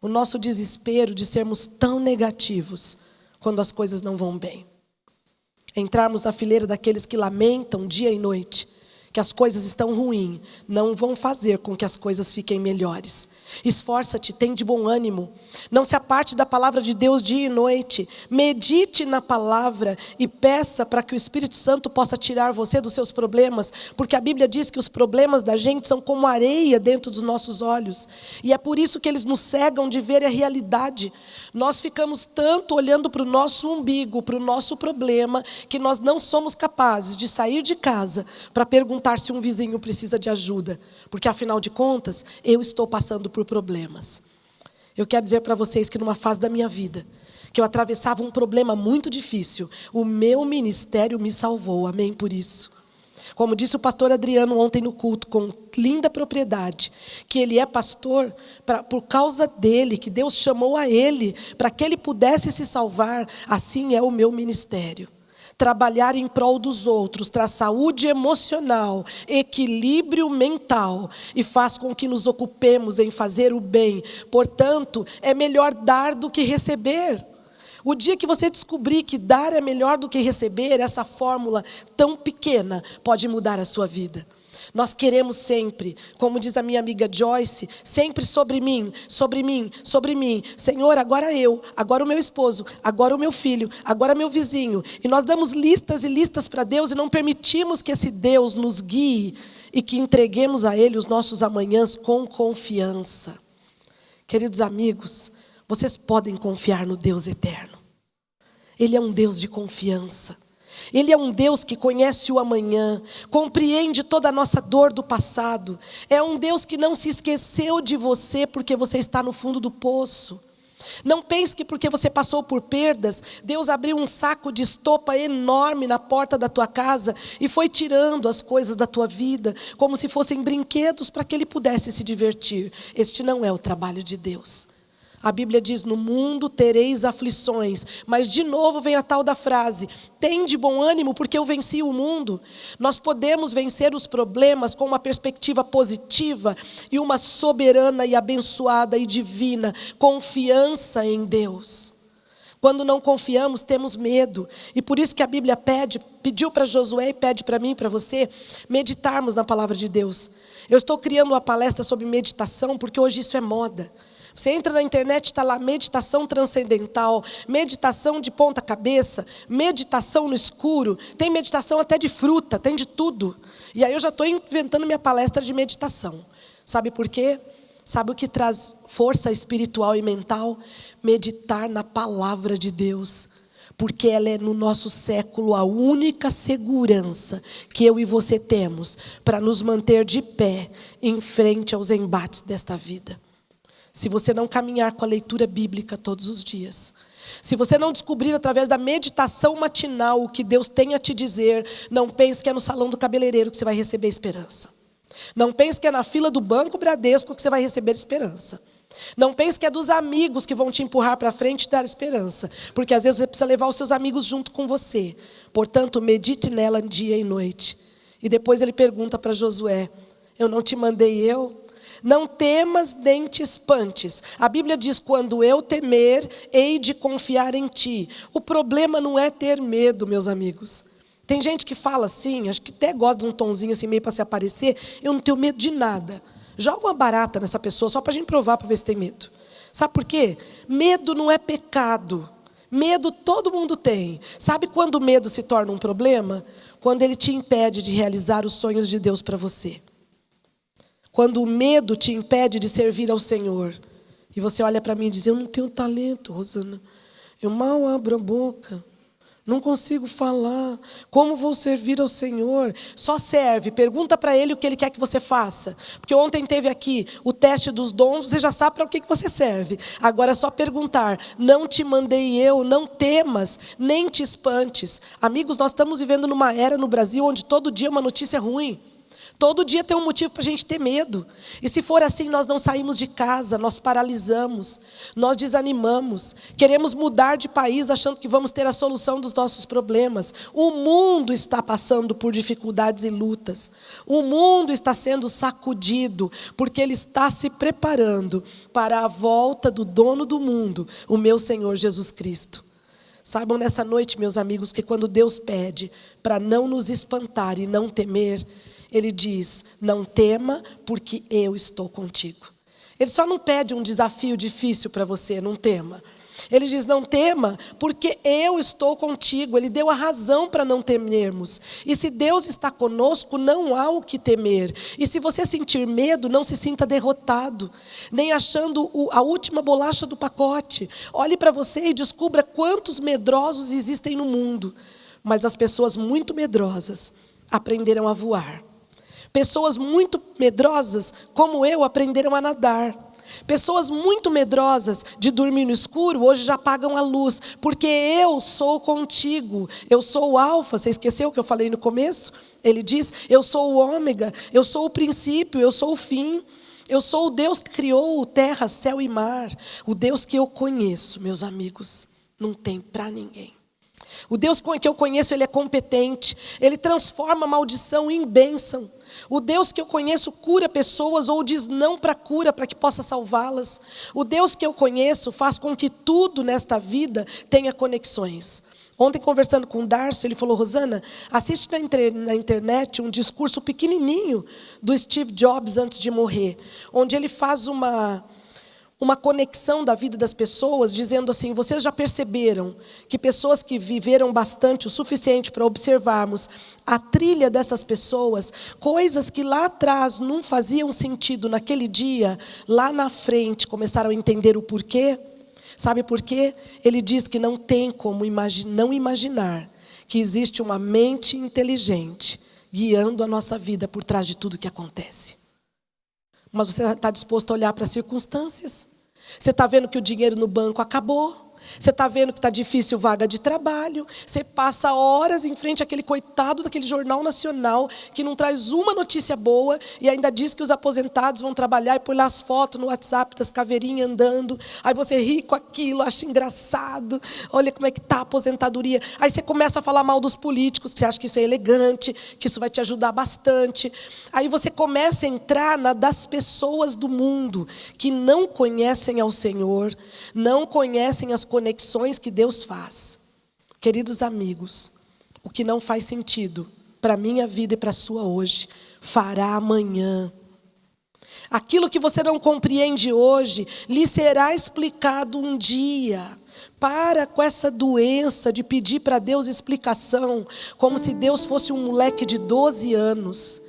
O nosso desespero de sermos tão negativos quando as coisas não vão bem. Entrarmos na fileira daqueles que lamentam dia e noite que as coisas estão ruins, não vão fazer com que as coisas fiquem melhores. Esforça-te, tem de bom ânimo. Não se aparte da palavra de Deus dia e noite. Medite na palavra e peça para que o Espírito Santo possa tirar você dos seus problemas, porque a Bíblia diz que os problemas da gente são como areia dentro dos nossos olhos. E é por isso que eles nos cegam de ver a realidade. Nós ficamos tanto olhando para o nosso umbigo, para o nosso problema, que nós não somos capazes de sair de casa para perguntar se um vizinho precisa de ajuda. Porque afinal de contas, eu estou passando por problemas. Eu quero dizer para vocês que numa fase da minha vida, que eu atravessava um problema muito difícil, o meu ministério me salvou, amém por isso. Como disse o pastor Adriano ontem no culto, com linda propriedade, que ele é pastor por causa dele, que Deus chamou a ele, para que ele pudesse se salvar, assim é o meu ministério. Trabalhar em prol dos outros traz saúde emocional, equilíbrio mental e faz com que nos ocupemos em fazer o bem. Portanto, é melhor dar do que receber. O dia que você descobrir que dar é melhor do que receber, essa fórmula tão pequena pode mudar a sua vida. Nós queremos sempre, como diz a minha amiga Joyce, sempre sobre mim, sobre mim, sobre mim. Senhor, agora eu, agora o meu esposo, agora o meu filho, agora meu vizinho. E nós damos listas e listas para Deus e não permitimos que esse Deus nos guie e que entreguemos a Ele os nossos amanhãs com confiança. Queridos amigos, vocês podem confiar no Deus eterno. Ele é um Deus de confiança. Ele é um Deus que conhece o amanhã, compreende toda a nossa dor do passado. É um Deus que não se esqueceu de você porque você está no fundo do poço. Não pense que porque você passou por perdas, Deus abriu um saco de estopa enorme na porta da tua casa e foi tirando as coisas da tua vida, como se fossem brinquedos para que Ele pudesse se divertir. Este não é o trabalho de Deus. A Bíblia diz, no mundo tereis aflições, mas de novo vem a tal da frase, tem de bom ânimo porque eu venci o mundo. Nós podemos vencer os problemas com uma perspectiva positiva e uma soberana e abençoada e divina confiança em Deus. Quando não confiamos, temos medo. E por isso que a Bíblia pediu para Josué e pede para mim e para você, meditarmos na palavra de Deus. Eu estou criando uma palestra sobre meditação porque hoje isso é moda. Você entra na internet, está lá meditação transcendental, meditação de ponta cabeça, meditação no escuro, tem meditação até de fruta, tem de tudo. E aí eu já estou inventando minha palestra de meditação. Sabe por quê? Sabe o que traz força espiritual e mental? Meditar na palavra de Deus. Porque ela é no nosso século a única segurança que eu e você temos para nos manter de pé em frente aos embates desta vida. Se você não caminhar com a leitura bíblica todos os dias, se você não descobrir através da meditação matinal o que Deus tem a te dizer, não pense que é no salão do cabeleireiro que você vai receber esperança. Não pense que é na fila do Banco Bradesco que você vai receber esperança. Não pense que é dos amigos que vão te empurrar para frente e te dar esperança, porque às vezes você precisa levar os seus amigos junto com você. Portanto, medite nela dia e noite. E depois ele pergunta para Josué, eu não te mandei eu? Não temas nem te espantes. A Bíblia diz, quando eu temer, hei de confiar em ti. O problema não é ter medo, meus amigos. Tem gente que fala assim, acho que até gosta de um tonzinho assim meio para se aparecer, eu não tenho medo de nada. Joga uma barata nessa pessoa só para a gente provar, para ver se tem medo. Sabe por quê? Medo não é pecado. Medo todo mundo tem. Sabe quando o medo se torna um problema? Quando ele te impede de realizar os sonhos de Deus para você. Quando o medo te impede de servir ao Senhor. E você olha para mim e diz, eu não tenho talento, Rosana. Eu mal abro a boca. Não consigo falar. Como vou servir ao Senhor? Só serve. Pergunta para Ele o que Ele quer que você faça. Porque ontem teve aqui o teste dos dons. Você já sabe para o que você serve. Agora é só perguntar. Não te mandei eu. Não temas. Nem te espantes. Amigos, nós estamos vivendo numa era no Brasil onde todo dia uma notícia ruim. Todo dia tem um motivo para a gente ter medo. E se for assim, nós não saímos de casa, nós paralisamos, nós desanimamos. Queremos mudar de país achando que vamos ter a solução dos nossos problemas. O mundo está passando por dificuldades e lutas. O mundo está sendo sacudido, porque ele está se preparando para a volta do dono do mundo, o meu Senhor Jesus Cristo. Saibam nessa noite, meus amigos, que quando Deus pede para não nos espantar e não temer, Ele diz: não tema, porque eu estou contigo. Ele só não pede um desafio difícil para você, não tema. Ele diz: não tema, porque eu estou contigo. Ele deu a razão para não temermos. E se Deus está conosco, não há o que temer. E se você sentir medo, não se sinta derrotado, nem achando a última bolacha do pacote. Olhe para você e descubra quantos medrosos existem no mundo. Mas as pessoas muito medrosas aprenderam a voar. Pessoas muito medrosas, como eu, aprenderam a nadar. Pessoas muito medrosas de dormir no escuro, hoje já apagam a luz, porque eu sou contigo. Eu sou o alfa, você esqueceu o que eu falei no começo? Ele diz: eu sou o ômega, eu sou o princípio, eu sou o fim. Eu sou o Deus que criou terra, céu e mar. O Deus que eu conheço, meus amigos, não tem para ninguém. O Deus que eu conheço, Ele é competente. Ele transforma a maldição em bênção. O Deus que eu conheço cura pessoas ou diz não para a cura para que possa salvá-las. O Deus que eu conheço faz com que tudo nesta vida tenha conexões. Ontem, conversando com o Darcio, ele falou: Rosana, assiste na internet um discurso pequenininho do Steve Jobs antes de morrer, onde ele faz uma conexão da vida das pessoas, dizendo assim: vocês já perceberam que pessoas que viveram bastante, o suficiente para observarmos a trilha dessas pessoas, coisas que lá atrás não faziam sentido naquele dia, lá na frente começaram a entender o porquê? Sabe por quê? Ele diz que não tem como não imaginar que existe uma mente inteligente guiando a nossa vida por trás de tudo que acontece. Mas você está disposto a olhar para as circunstâncias? Você está vendo que o dinheiro no banco acabou? Você está vendo que está difícil vaga de trabalho? Você passa horas em frente àquele coitado daquele jornal nacional que não traz uma notícia boa e ainda diz que os aposentados vão trabalhar e põe lá as fotos no WhatsApp das caveirinhas andando. Aí você ri com aquilo, acha engraçado. Olha como é que está a aposentadoria. Aí você começa a falar mal dos políticos, que você acha que isso é elegante, que isso vai te ajudar bastante. Aí você começa a entrar na das pessoas do mundo que não conhecem ao Senhor, não conhecem as conexões que Deus faz. Queridos amigos, o que não faz sentido para a minha vida e para a sua hoje, fará amanhã. Aquilo que você não compreende hoje, lhe será explicado um dia. Para com essa doença de pedir para Deus explicação, como se Deus fosse um moleque de 12 anos.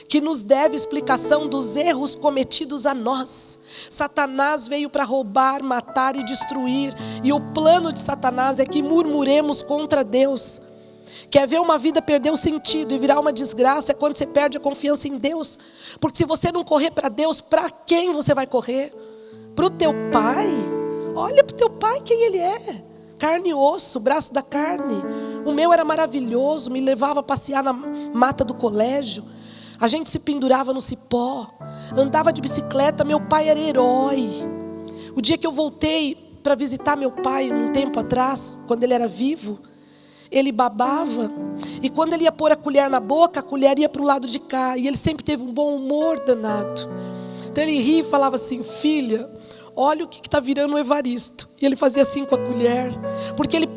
Que nos deve explicação dos erros cometidos a nós. Satanás veio para roubar, matar e destruir. E o plano de Satanás é que murmuremos contra Deus. Quer ver uma vida perder o sentido e virar uma desgraça é quando você perde a confiança em Deus. Porque se você não correr para Deus, para quem você vai correr? Para o teu pai? Olha para o teu pai quem ele é. Carne e osso, braço da carne. O meu era maravilhoso, me levava a passear na mata do colégio. A gente se pendurava no cipó, andava de bicicleta, meu pai era herói. O dia que eu voltei para visitar meu pai, um tempo atrás, quando ele era vivo, ele babava, e quando ele ia pôr a colher na boca, a colher ia para o lado de cá, e ele sempre teve um bom humor danado. Então ele ria e falava assim: filha, olha o que está virando o Evaristo. E ele fazia assim com a colher, porque ele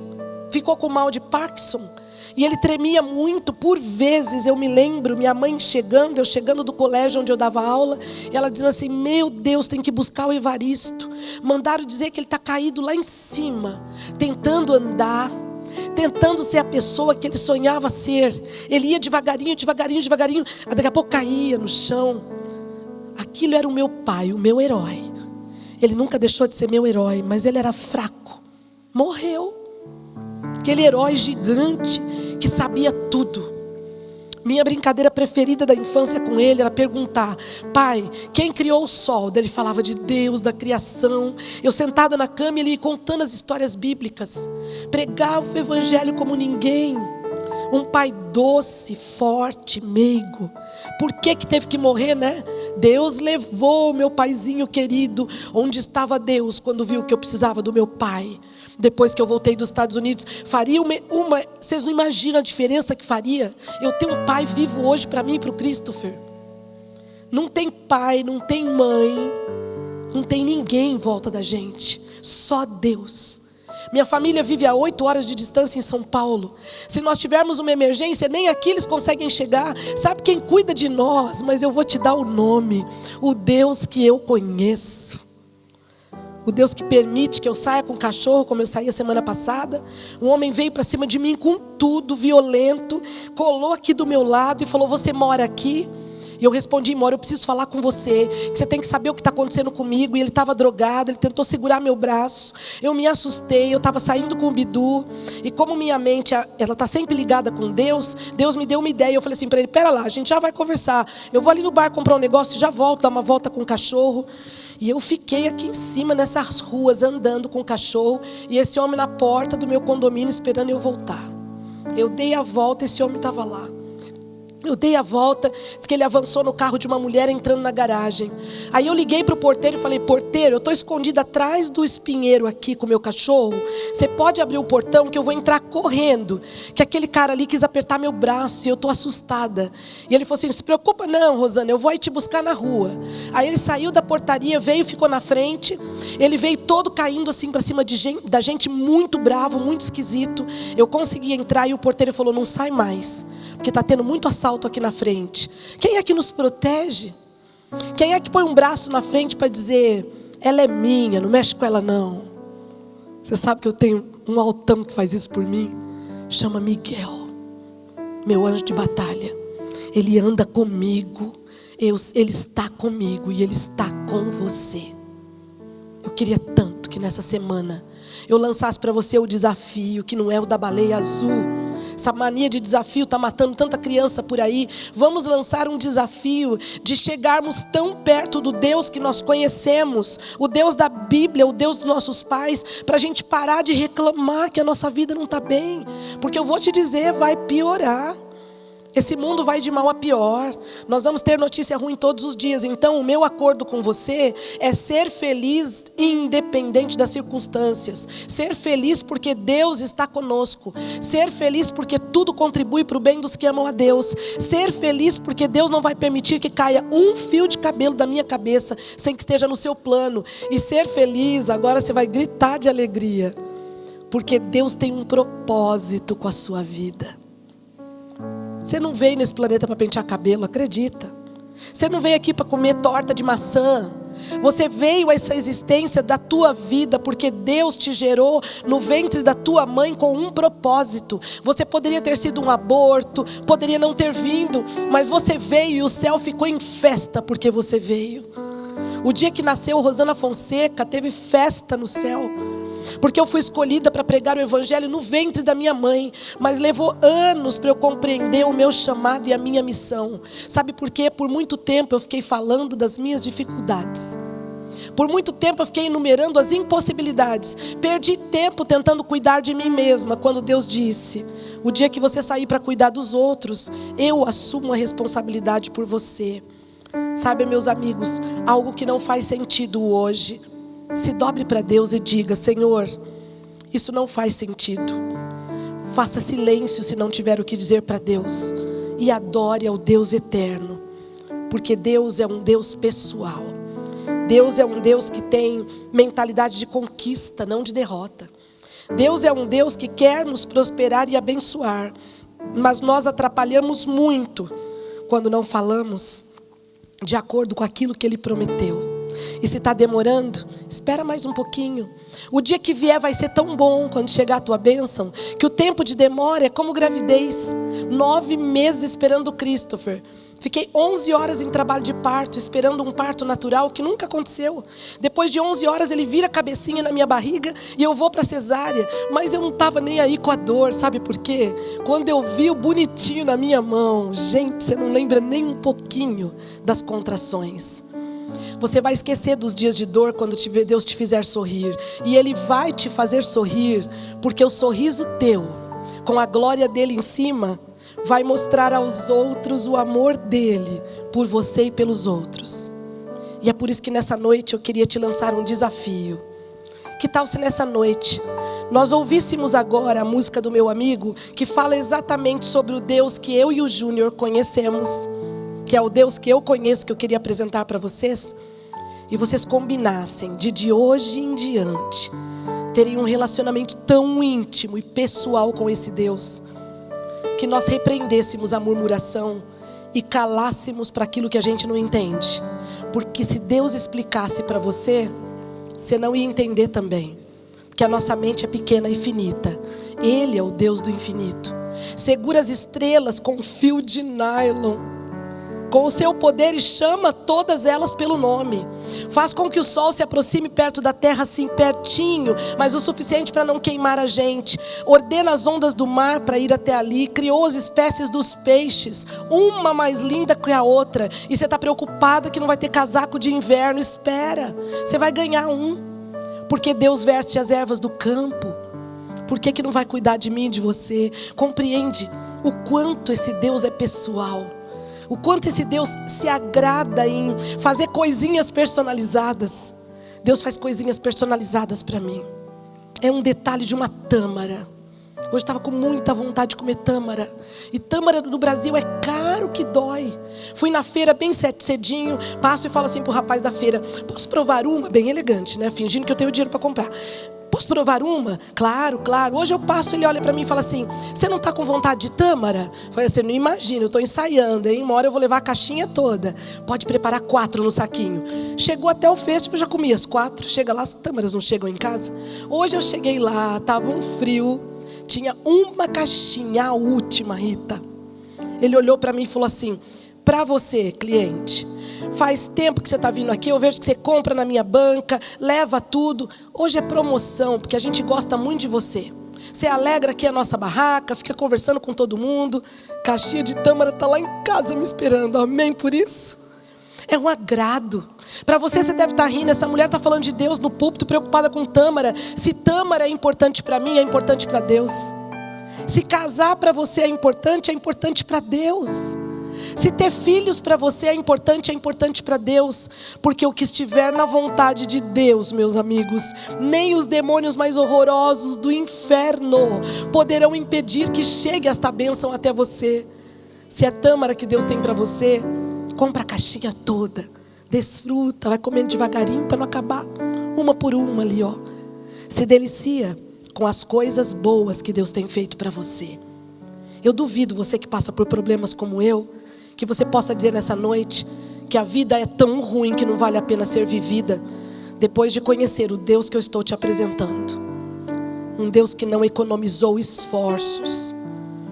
ficou com mal de Parkinson. E ele tremia muito, por vezes eu me lembro, minha mãe eu chegando do colégio onde eu dava aula, e ela dizendo assim: meu Deus, tem que buscar o Evaristo. Mandaram dizer que ele está caído lá em cima, tentando andar, tentando ser a pessoa que ele sonhava ser. Ele ia devagarinho, devagarinho, devagarinho, daqui a pouco caía no chão. Aquilo era o meu pai, o meu herói. Ele nunca deixou de ser meu herói, mas ele era fraco, morreu. Aquele herói gigante que sabia tudo. Minha brincadeira preferida da infância com ele era perguntar: pai, quem criou o sol? Ele falava de Deus, da criação. Eu sentada na cama e ele me contando as histórias bíblicas. Pregava o evangelho como ninguém. Um pai doce, forte, meigo. Por que teve que morrer, né? Deus levou meu paizinho querido. Onde estava Deus quando viu que eu precisava do meu pai? Depois que eu voltei dos Estados Unidos, faria vocês não imaginam a diferença que faria eu ter um pai vivo hoje para mim e para o Christopher. Não tem pai, não tem mãe, não tem ninguém em volta da gente, só Deus. Minha família vive a 8 horas de distância em São Paulo. Se nós tivermos uma emergência, nem aqui eles conseguem chegar. Sabe quem cuida de nós? Mas eu vou te dar o nome. O Deus que eu conheço. O Deus que permite que eu saia com o cachorro, como eu saí a semana passada. Um homem veio para cima de mim com tudo, violento. Colou aqui do meu lado e falou: você mora aqui? E eu respondi: moro, eu preciso falar com você, que você tem que saber o que está acontecendo comigo. E ele estava drogado, ele tentou segurar meu braço. Eu me assustei, eu estava saindo com o Bidu. E como minha mente, ela está sempre ligada com Deus, Deus me deu uma ideia. Eu falei assim para ele: pera lá, a gente já vai conversar. Eu vou ali no bar comprar um negócio e já volto, dar uma volta com o cachorro. E eu fiquei aqui em cima, nessas ruas, andando com o cachorro. E esse homem na porta do meu condomínio esperando eu voltar. Eu dei a volta, esse homem estava lá. Eu dei a volta, disse que ele avançou no carro de uma mulher entrando na garagem. Aí eu liguei para o porteiro e falei: porteiro, eu estou escondida atrás do espinheiro aqui com o meu cachorro. Você pode abrir o portão que eu vou entrar correndo. Que aquele cara ali quis apertar meu braço e eu estou assustada. E ele falou assim: não se preocupa não, Rosana, eu vou aí te buscar na rua. Aí ele saiu da portaria, veio, ficou na frente. Ele veio todo caindo assim para cima da gente, muito bravo, muito esquisito. Eu consegui entrar e o porteiro falou: não sai mais, porque está tendo muito assalto aqui na frente. Quem é que nos protege? Quem é que põe um braço na frente para dizer: ela é minha, não mexe com ela não? Você sabe que eu tenho um altão que faz isso por mim? Chama Miguel, meu anjo de batalha. Ele anda comigo, ele está comigo e ele está com você. Eu queria tanto que nessa semana eu lançasse para você o desafio, que não é o da baleia azul. Essa mania de desafio está matando tanta criança por aí. Vamos lançar um desafio de chegarmos tão perto do Deus que nós conhecemos, o Deus da Bíblia, o Deus dos nossos pais, para a gente parar de reclamar que a nossa vida não está bem. Porque eu vou te dizer, vai piorar. Esse mundo vai de mal a pior. Nós vamos ter notícia ruim todos os dias. Então o meu acordo com você é ser feliz independente das circunstâncias. Ser feliz porque Deus está conosco. Ser feliz porque tudo contribui para o bem dos que amam a Deus. Ser feliz porque Deus não vai permitir que caia um fio de cabelo da minha cabeça sem que esteja no seu plano. E ser feliz, agora você vai gritar de alegria, porque Deus tem um propósito com a sua vida. Você não veio nesse planeta para pentear cabelo, acredita. Você não veio aqui para comer torta de maçã. Você veio a essa existência da tua vida porque Deus te gerou no ventre da tua mãe com um propósito. Você poderia ter sido um aborto, poderia não ter vindo, mas você veio e o céu ficou em festa porque você veio. O dia que nasceu Rosana Fonseca, teve festa no céu. Porque eu fui escolhida para pregar o evangelho no ventre da minha mãe. Mas levou anos para eu compreender o meu chamado e a minha missão. Sabe por quê? Por muito tempo eu fiquei falando das minhas dificuldades. Por muito tempo eu fiquei enumerando as impossibilidades. Perdi tempo tentando cuidar de mim mesma. Quando Deus disse: o dia que você sair para cuidar dos outros, eu assumo a responsabilidade por você. Sabe, meus amigos, algo que não faz sentido hoje, se dobre para Deus e diga: Senhor, isso não faz sentido. Faça silêncio se não tiver o que dizer para Deus. E adore ao Deus eterno. Porque Deus é um Deus pessoal. Deus é um Deus que tem mentalidade de conquista, não de derrota. Deus é um Deus que quer nos prosperar e abençoar. Mas nós atrapalhamos muito quando não falamos de acordo com aquilo que Ele prometeu. E se está demorando, espera mais um pouquinho. O dia que vier vai ser tão bom quando chegar a tua bênção, que o tempo de demora é como gravidez. 9 meses esperando o Christopher. Fiquei 11 horas em trabalho de parto, esperando um parto natural que nunca aconteceu. Depois de 11 horas ele vira a cabecinha na minha barriga e eu vou para a cesárea. Mas eu não estava nem aí com a dor, sabe por quê? Quando eu vi o bonitinho na minha mão, gente, você não lembra nem um pouquinho das contrações. Você vai esquecer dos dias de dor quando Deus te fizer sorrir. E Ele vai te fazer sorrir, porque o sorriso teu, com a glória dEle em cima, vai mostrar aos outros o amor dEle por você e pelos outros. E é por isso que nessa noite eu queria te lançar um desafio. Que tal se nessa noite nós ouvíssemos agora a música do meu amigo, que fala exatamente sobre o Deus que eu e o Júnior conhecemos, que é o Deus que eu conheço, que eu queria apresentar para vocês. E vocês combinassem de hoje em diante terem um relacionamento tão íntimo e pessoal com esse Deus, que nós repreendêssemos a murmuração e calássemos para aquilo que a gente não entende. Porque se Deus explicasse para você, você não ia entender também. Porque a nossa mente é pequena e finita. Ele é o Deus do infinito. Segura as estrelas com um fio de nylon, com o seu poder, e chama todas elas pelo nome. Faz com que o sol se aproxime perto da terra, assim pertinho, mas o suficiente para não queimar a gente. Ordena as ondas do mar para ir até ali. Criou as espécies dos peixes, uma mais linda que a outra. E você está preocupada que não vai ter casaco de inverno. Espera, você vai ganhar um. Porque Deus veste as ervas do campo. Por que não vai cuidar de mim e de você? Compreende o quanto esse Deus é pessoal. O quanto esse Deus se agrada em fazer coisinhas personalizadas. Deus faz coisinhas personalizadas para mim. É um detalhe de uma tâmara. Hoje estava com muita vontade de comer tâmara. E tâmara no Brasil é caro que dói. Fui na feira bem cedinho, passo e falo assim pro rapaz da feira: posso provar uma? Bem elegante, né? Fingindo que eu tenho dinheiro para comprar. Posso provar uma? Claro, claro. Hoje eu passo, ele olha para mim e fala assim: você não está com vontade de tâmara? Eu falei assim: não imagina, eu estou ensaiando, hein? Uma hora eu vou levar a caixinha toda. Pode preparar 4 no saquinho. Chegou até o festival, já comi as 4. Chega lá, as tâmaras não chegam em casa. Hoje eu cheguei lá, estava um frio. Tinha uma caixinha, a última, Rita. Ele olhou para mim e falou assim: para você, cliente, faz tempo que você está vindo aqui, eu vejo que você compra na minha banca, leva tudo. Hoje é promoção, porque a gente gosta muito de você. Você alegra aqui a nossa barraca, fica conversando com todo mundo. Caixinha de tâmara está lá em casa me esperando, amém por isso? É um agrado. Para você, você deve estar rindo, essa mulher está falando de Deus no púlpito, preocupada com tâmara. Se tâmara é importante para mim, é importante para Deus. Se casar para você é importante para Deus. Se ter filhos para você é importante para Deus. Porque o que estiver na vontade de Deus, meus amigos, nem os demônios mais horrorosos do inferno poderão impedir que chegue esta bênção até você. Se é tâmara que Deus tem para você, compra a caixinha toda, desfruta, vai comendo devagarinho para não acabar, uma por uma ali, ó. Se delicia com as coisas boas que Deus tem feito para você. Eu duvido, você que passa por problemas como eu, que você possa dizer nessa noite que a vida é tão ruim que não vale a pena ser vivida, depois de conhecer o Deus que eu estou te apresentando. Um Deus que não economizou esforços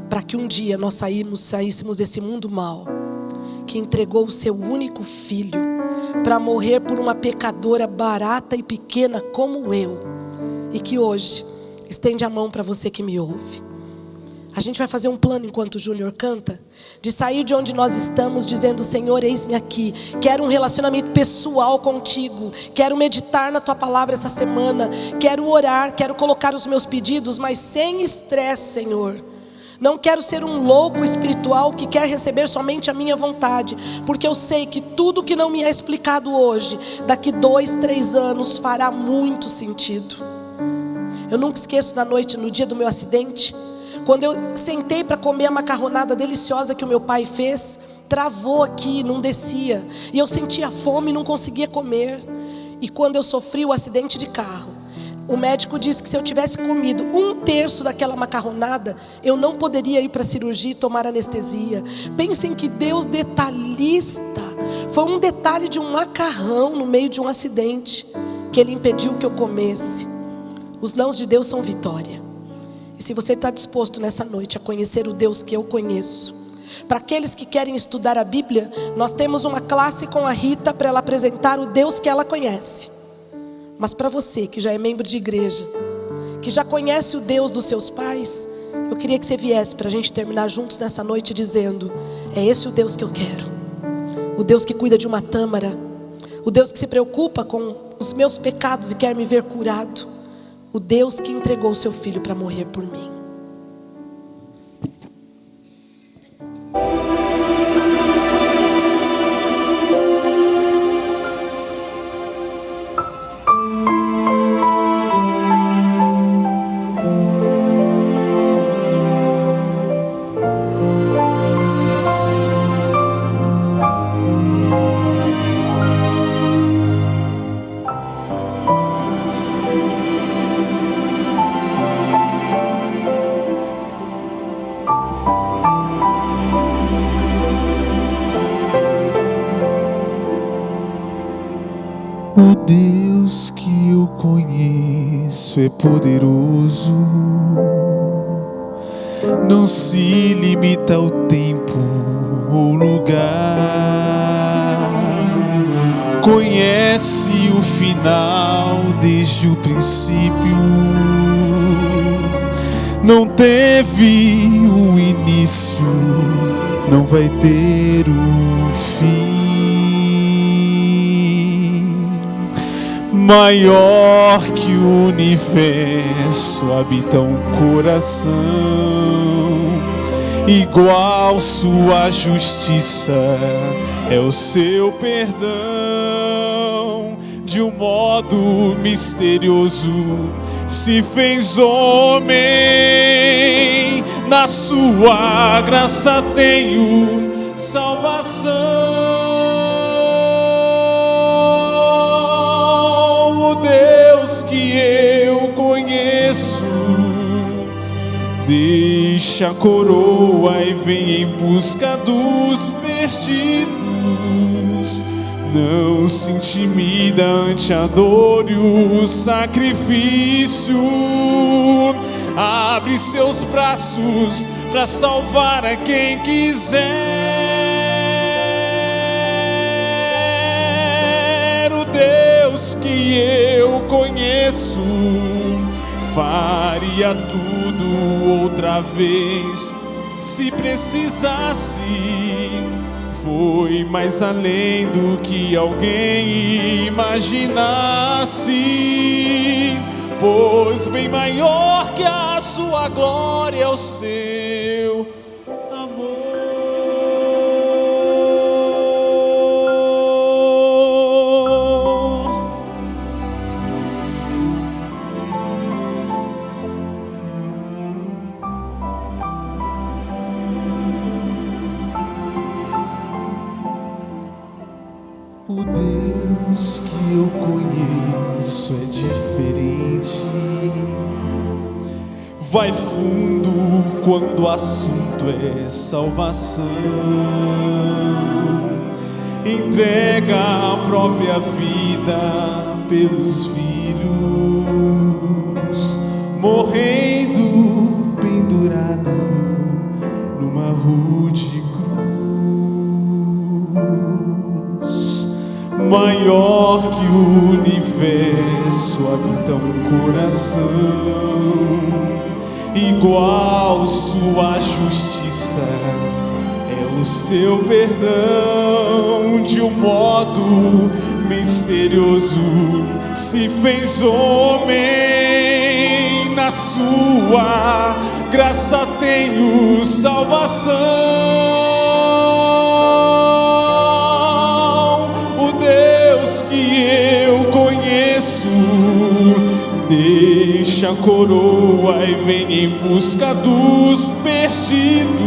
para que um dia nós saíssemos desse mundo mau, que entregou o seu único filho para morrer por uma pecadora barata e pequena como eu, e que hoje estende a mão para você que me ouve. A gente vai fazer um plano enquanto o Júnior canta, de sair de onde nós estamos dizendo: Senhor, eis-me aqui, quero um relacionamento pessoal contigo, quero meditar na tua palavra essa semana, quero orar, quero colocar os meus pedidos, mas sem estresse, Senhor. Não quero ser um louco espiritual que quer receber somente a minha vontade, porque eu sei que tudo que não me é explicado hoje, daqui 2, 3 anos fará muito sentido. Eu nunca esqueço na noite, no dia do meu acidente, quando eu sentei para comer a macarronada deliciosa que o meu pai fez, travou aqui, não descia, e eu sentia fome e não conseguia comer. E quando eu sofri o acidente de carro, o médico disse que se eu tivesse comido 1/3 daquela macarronada, eu não poderia ir para a cirurgia e tomar anestesia. Pensem que Deus detalhista. Foi um detalhe de um macarrão no meio de um acidente que Ele impediu que eu comesse. Os nãos de Deus são vitória. E se você está disposto nessa noite a conhecer o Deus que eu conheço, para aqueles que querem estudar a Bíblia, nós temos uma classe com a Rita para ela apresentar o Deus que ela conhece. Mas para você que já é membro de igreja, que já conhece o Deus dos seus pais, eu queria que você viesse para a gente terminar juntos nessa noite dizendo: é esse o Deus que eu quero. O Deus que cuida de uma tâmara, o Deus que se preocupa com os meus pecados e quer me ver curado, o Deus que entregou o seu filho para morrer por mim. O Deus que eu conheço é poderoso, não se limita ao tempo ou lugar, conhece o final desde o princípio, não teve um início, não vai ter um fim. Maior que o universo habita um coração, igual sua justiça é o seu perdão. De um modo misterioso se fez homem, na sua graça tenho salvação. O Deus que eu conheço deixa a coroa e vem em busca dos perdidos. Não se intimida ante a dor e o sacrifício. Abre seus braços para salvar a quem quiser. O Deus que eu conheço faria tudo outra vez se precisasse. Foi mais além do que alguém imaginasse, pois bem maior que a sua glória é o seu amor. O Deus que eu conheço é diferente, vai fundo quando o assunto é salvação, entrega a própria vida pelos filhos, morrendo pendurado numa rude cruz. Maior que o universo habita um coração, igual sua justiça é o seu perdão. De um modo misterioso se fez homem, na sua graça tenho salvação. Que eu conheço deixa a coroa e vem em busca dos perdidos.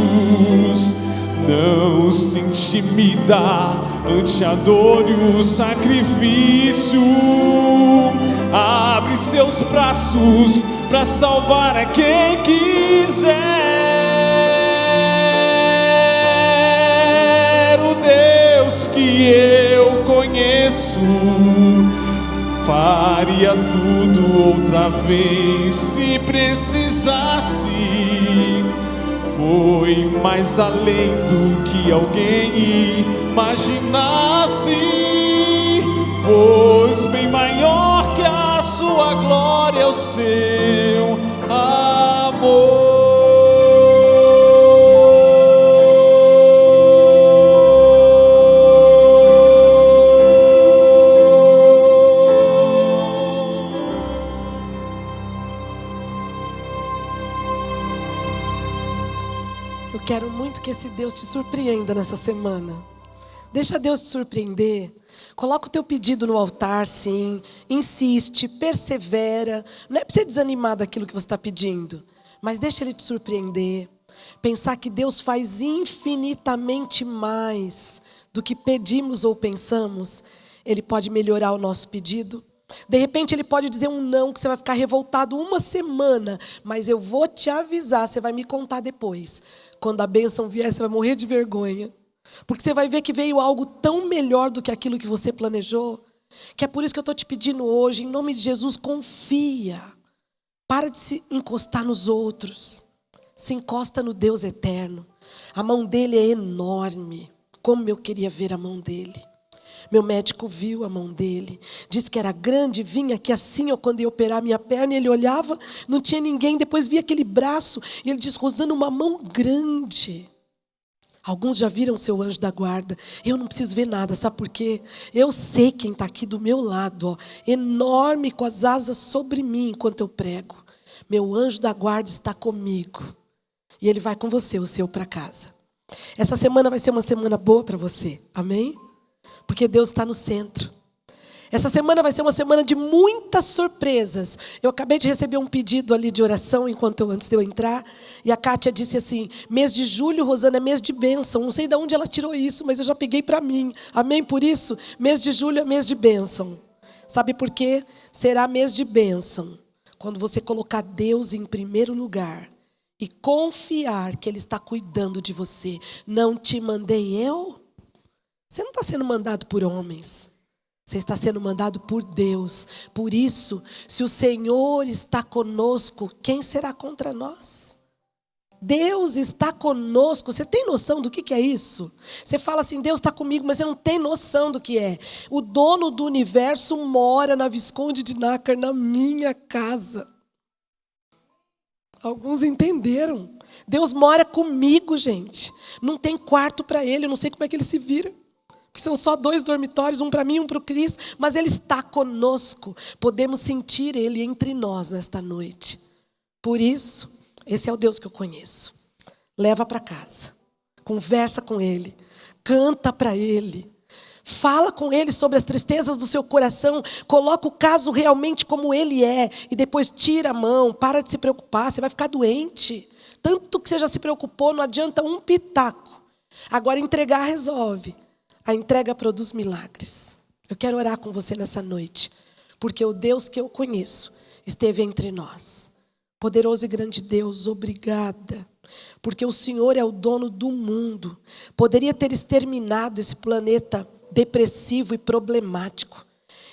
Não se intimida ante a dor e o sacrifício. Abre seus braços para salvar a quem quiser. O Deus que eu conheço faria tudo outra vez se precisasse. Foi mais além do que alguém imaginasse, pois bem maior que a sua glória é o seu amor. Quero muito que esse Deus te surpreenda nessa semana. Deixa Deus te surpreender. Coloca o teu pedido no altar, sim. Insiste, persevera. Não é para você desanimar daquilo que você está pedindo, mas deixa Ele te surpreender. Pensar que Deus faz infinitamente mais do que pedimos ou pensamos. Ele pode melhorar o nosso pedido. De repente Ele pode dizer um não, que você vai ficar revoltado uma semana, mas eu vou te avisar, você vai me contar depois. Quando a bênção vier, você vai morrer de vergonha, porque você vai ver que veio algo tão melhor do que aquilo que você planejou. Que é por isso que eu estou te pedindo hoje, em nome de Jesus, confia. Para de se encostar nos outros. Se encosta no Deus eterno. A mão dele é enorme. Como eu queria ver a mão dele. Meu médico viu a mão dele. Disse que era grande, vinha aqui assim, ó, quando ia operar minha perna, ele olhava, não tinha ninguém. Depois via aquele braço, e ele disse, Rosana, uma mão grande. Alguns já viram seu anjo da guarda. Eu não preciso ver nada, sabe por quê? Eu sei quem está aqui do meu lado, ó, enorme, com as asas sobre mim enquanto eu prego. Meu anjo da guarda está comigo. E ele vai com você, o seu, para casa. Essa semana vai ser uma semana boa para você. Amém? Porque Deus está no centro. Essa semana vai ser uma semana de muitas surpresas. Eu acabei de receber um pedido ali de oração antes de eu entrar. E a Kátia disse assim, mês de julho, Rosana, é mês de bênção. Não sei de onde ela tirou isso, mas eu já peguei para mim. Amém? Por isso, mês de julho é mês de bênção. Sabe por quê? Será mês de bênção. Quando você colocar Deus em primeiro lugar. E confiar que Ele está cuidando de você. Não te mandei eu? Você não está sendo mandado por homens. Você está sendo mandado por Deus. Por isso, se o Senhor está conosco, quem será contra nós? Deus está conosco. Você tem noção do que é isso? Você fala assim, Deus está comigo, mas você não tem noção do que é. O dono do universo mora na Visconde de Nácar, na minha casa. Alguns entenderam. Deus mora comigo, gente. Não tem quarto para Ele, eu não sei como é que Ele se vira. Porque são só 2 dormitórios, um para mim e um para o Cris, mas Ele está conosco. Podemos sentir Ele entre nós nesta noite. Por isso, esse é o Deus que eu conheço. Leva para casa, conversa com Ele, canta para Ele, fala com Ele sobre as tristezas do seu coração, coloca o caso realmente como Ele é, e depois tira a mão, para de se preocupar, você vai ficar doente. Tanto que você já se preocupou, não adianta um pitaco. Agora entregar resolve. A entrega produz milagres. Eu quero orar com você nessa noite, porque o Deus que eu conheço esteve entre nós. Poderoso e grande Deus, obrigada, porque o Senhor é o dono do mundo. Poderia ter exterminado esse planeta depressivo e problemático,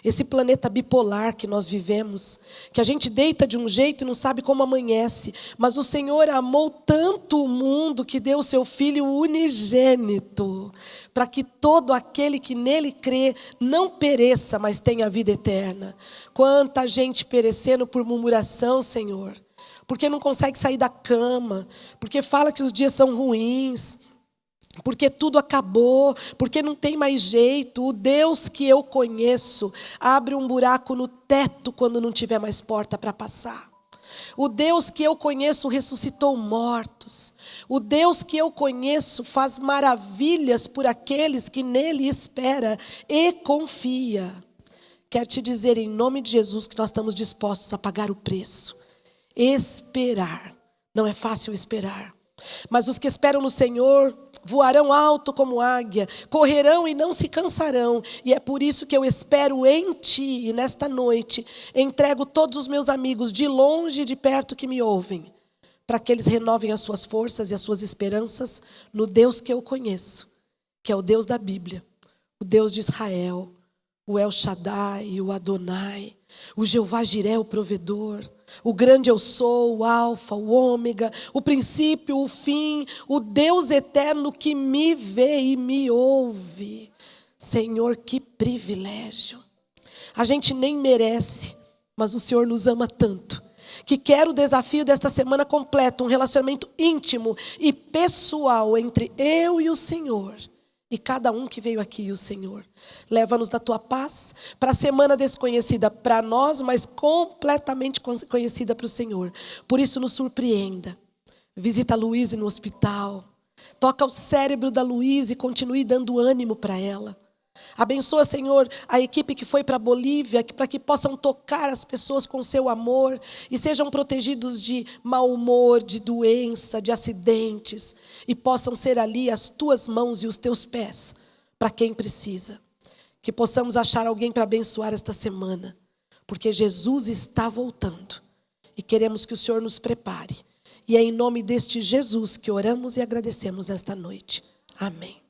esse planeta bipolar que nós vivemos, que a gente deita de um jeito e não sabe como amanhece, mas o Senhor amou tanto o mundo que deu o seu Filho unigênito, para que todo aquele que nele crê não pereça, mas tenha vida eterna. Quanta gente perecendo por murmuração, Senhor, porque não consegue sair da cama, porque fala que os dias são ruins, porque tudo acabou, porque não tem mais jeito. O Deus que eu conheço abre um buraco no teto quando não tiver mais porta para passar. O Deus que eu conheço ressuscitou mortos. O Deus que eu conheço faz maravilhas por aqueles que nele espera e confia. Quero te dizer em nome de Jesus que nós estamos dispostos a pagar o preço. Esperar. Não é fácil esperar. Mas os que esperam no Senhor voarão alto como águia, correrão e não se cansarão. E é por isso que eu espero em Ti. E nesta noite entrego todos os meus amigos de longe e de perto que me ouvem, para que eles renovem as suas forças e as suas esperanças no Deus que eu conheço, que é o Deus da Bíblia, o Deus de Israel, o El Shaddai, o Adonai, o Jeová Jiré, o provedor, o grande eu sou, o alfa, o ômega, o princípio, o fim, o Deus eterno que me vê e me ouve. Senhor, que privilégio. A gente nem merece, mas o Senhor nos ama tanto, que quer o desafio desta semana completo, um relacionamento íntimo e pessoal entre eu e o Senhor. E cada um que veio aqui, o Senhor. Leva-nos da Tua paz para a semana desconhecida para nós, mas completamente conhecida para o Senhor. Por isso nos surpreenda. Visita a Luíse no hospital. Toca o cérebro da Luíse e continue dando ânimo para ela. Abençoa, Senhor, a equipe que foi para a Bolívia, para que possam tocar as pessoas com seu amor e sejam protegidos de mau humor, de doença, de acidentes, e possam ser ali as Tuas mãos e os Teus pés para quem precisa. Que possamos achar alguém para abençoar esta semana, porque Jesus está voltando e queremos que o Senhor nos prepare. E é em nome deste Jesus que oramos e agradecemos esta noite. Amém.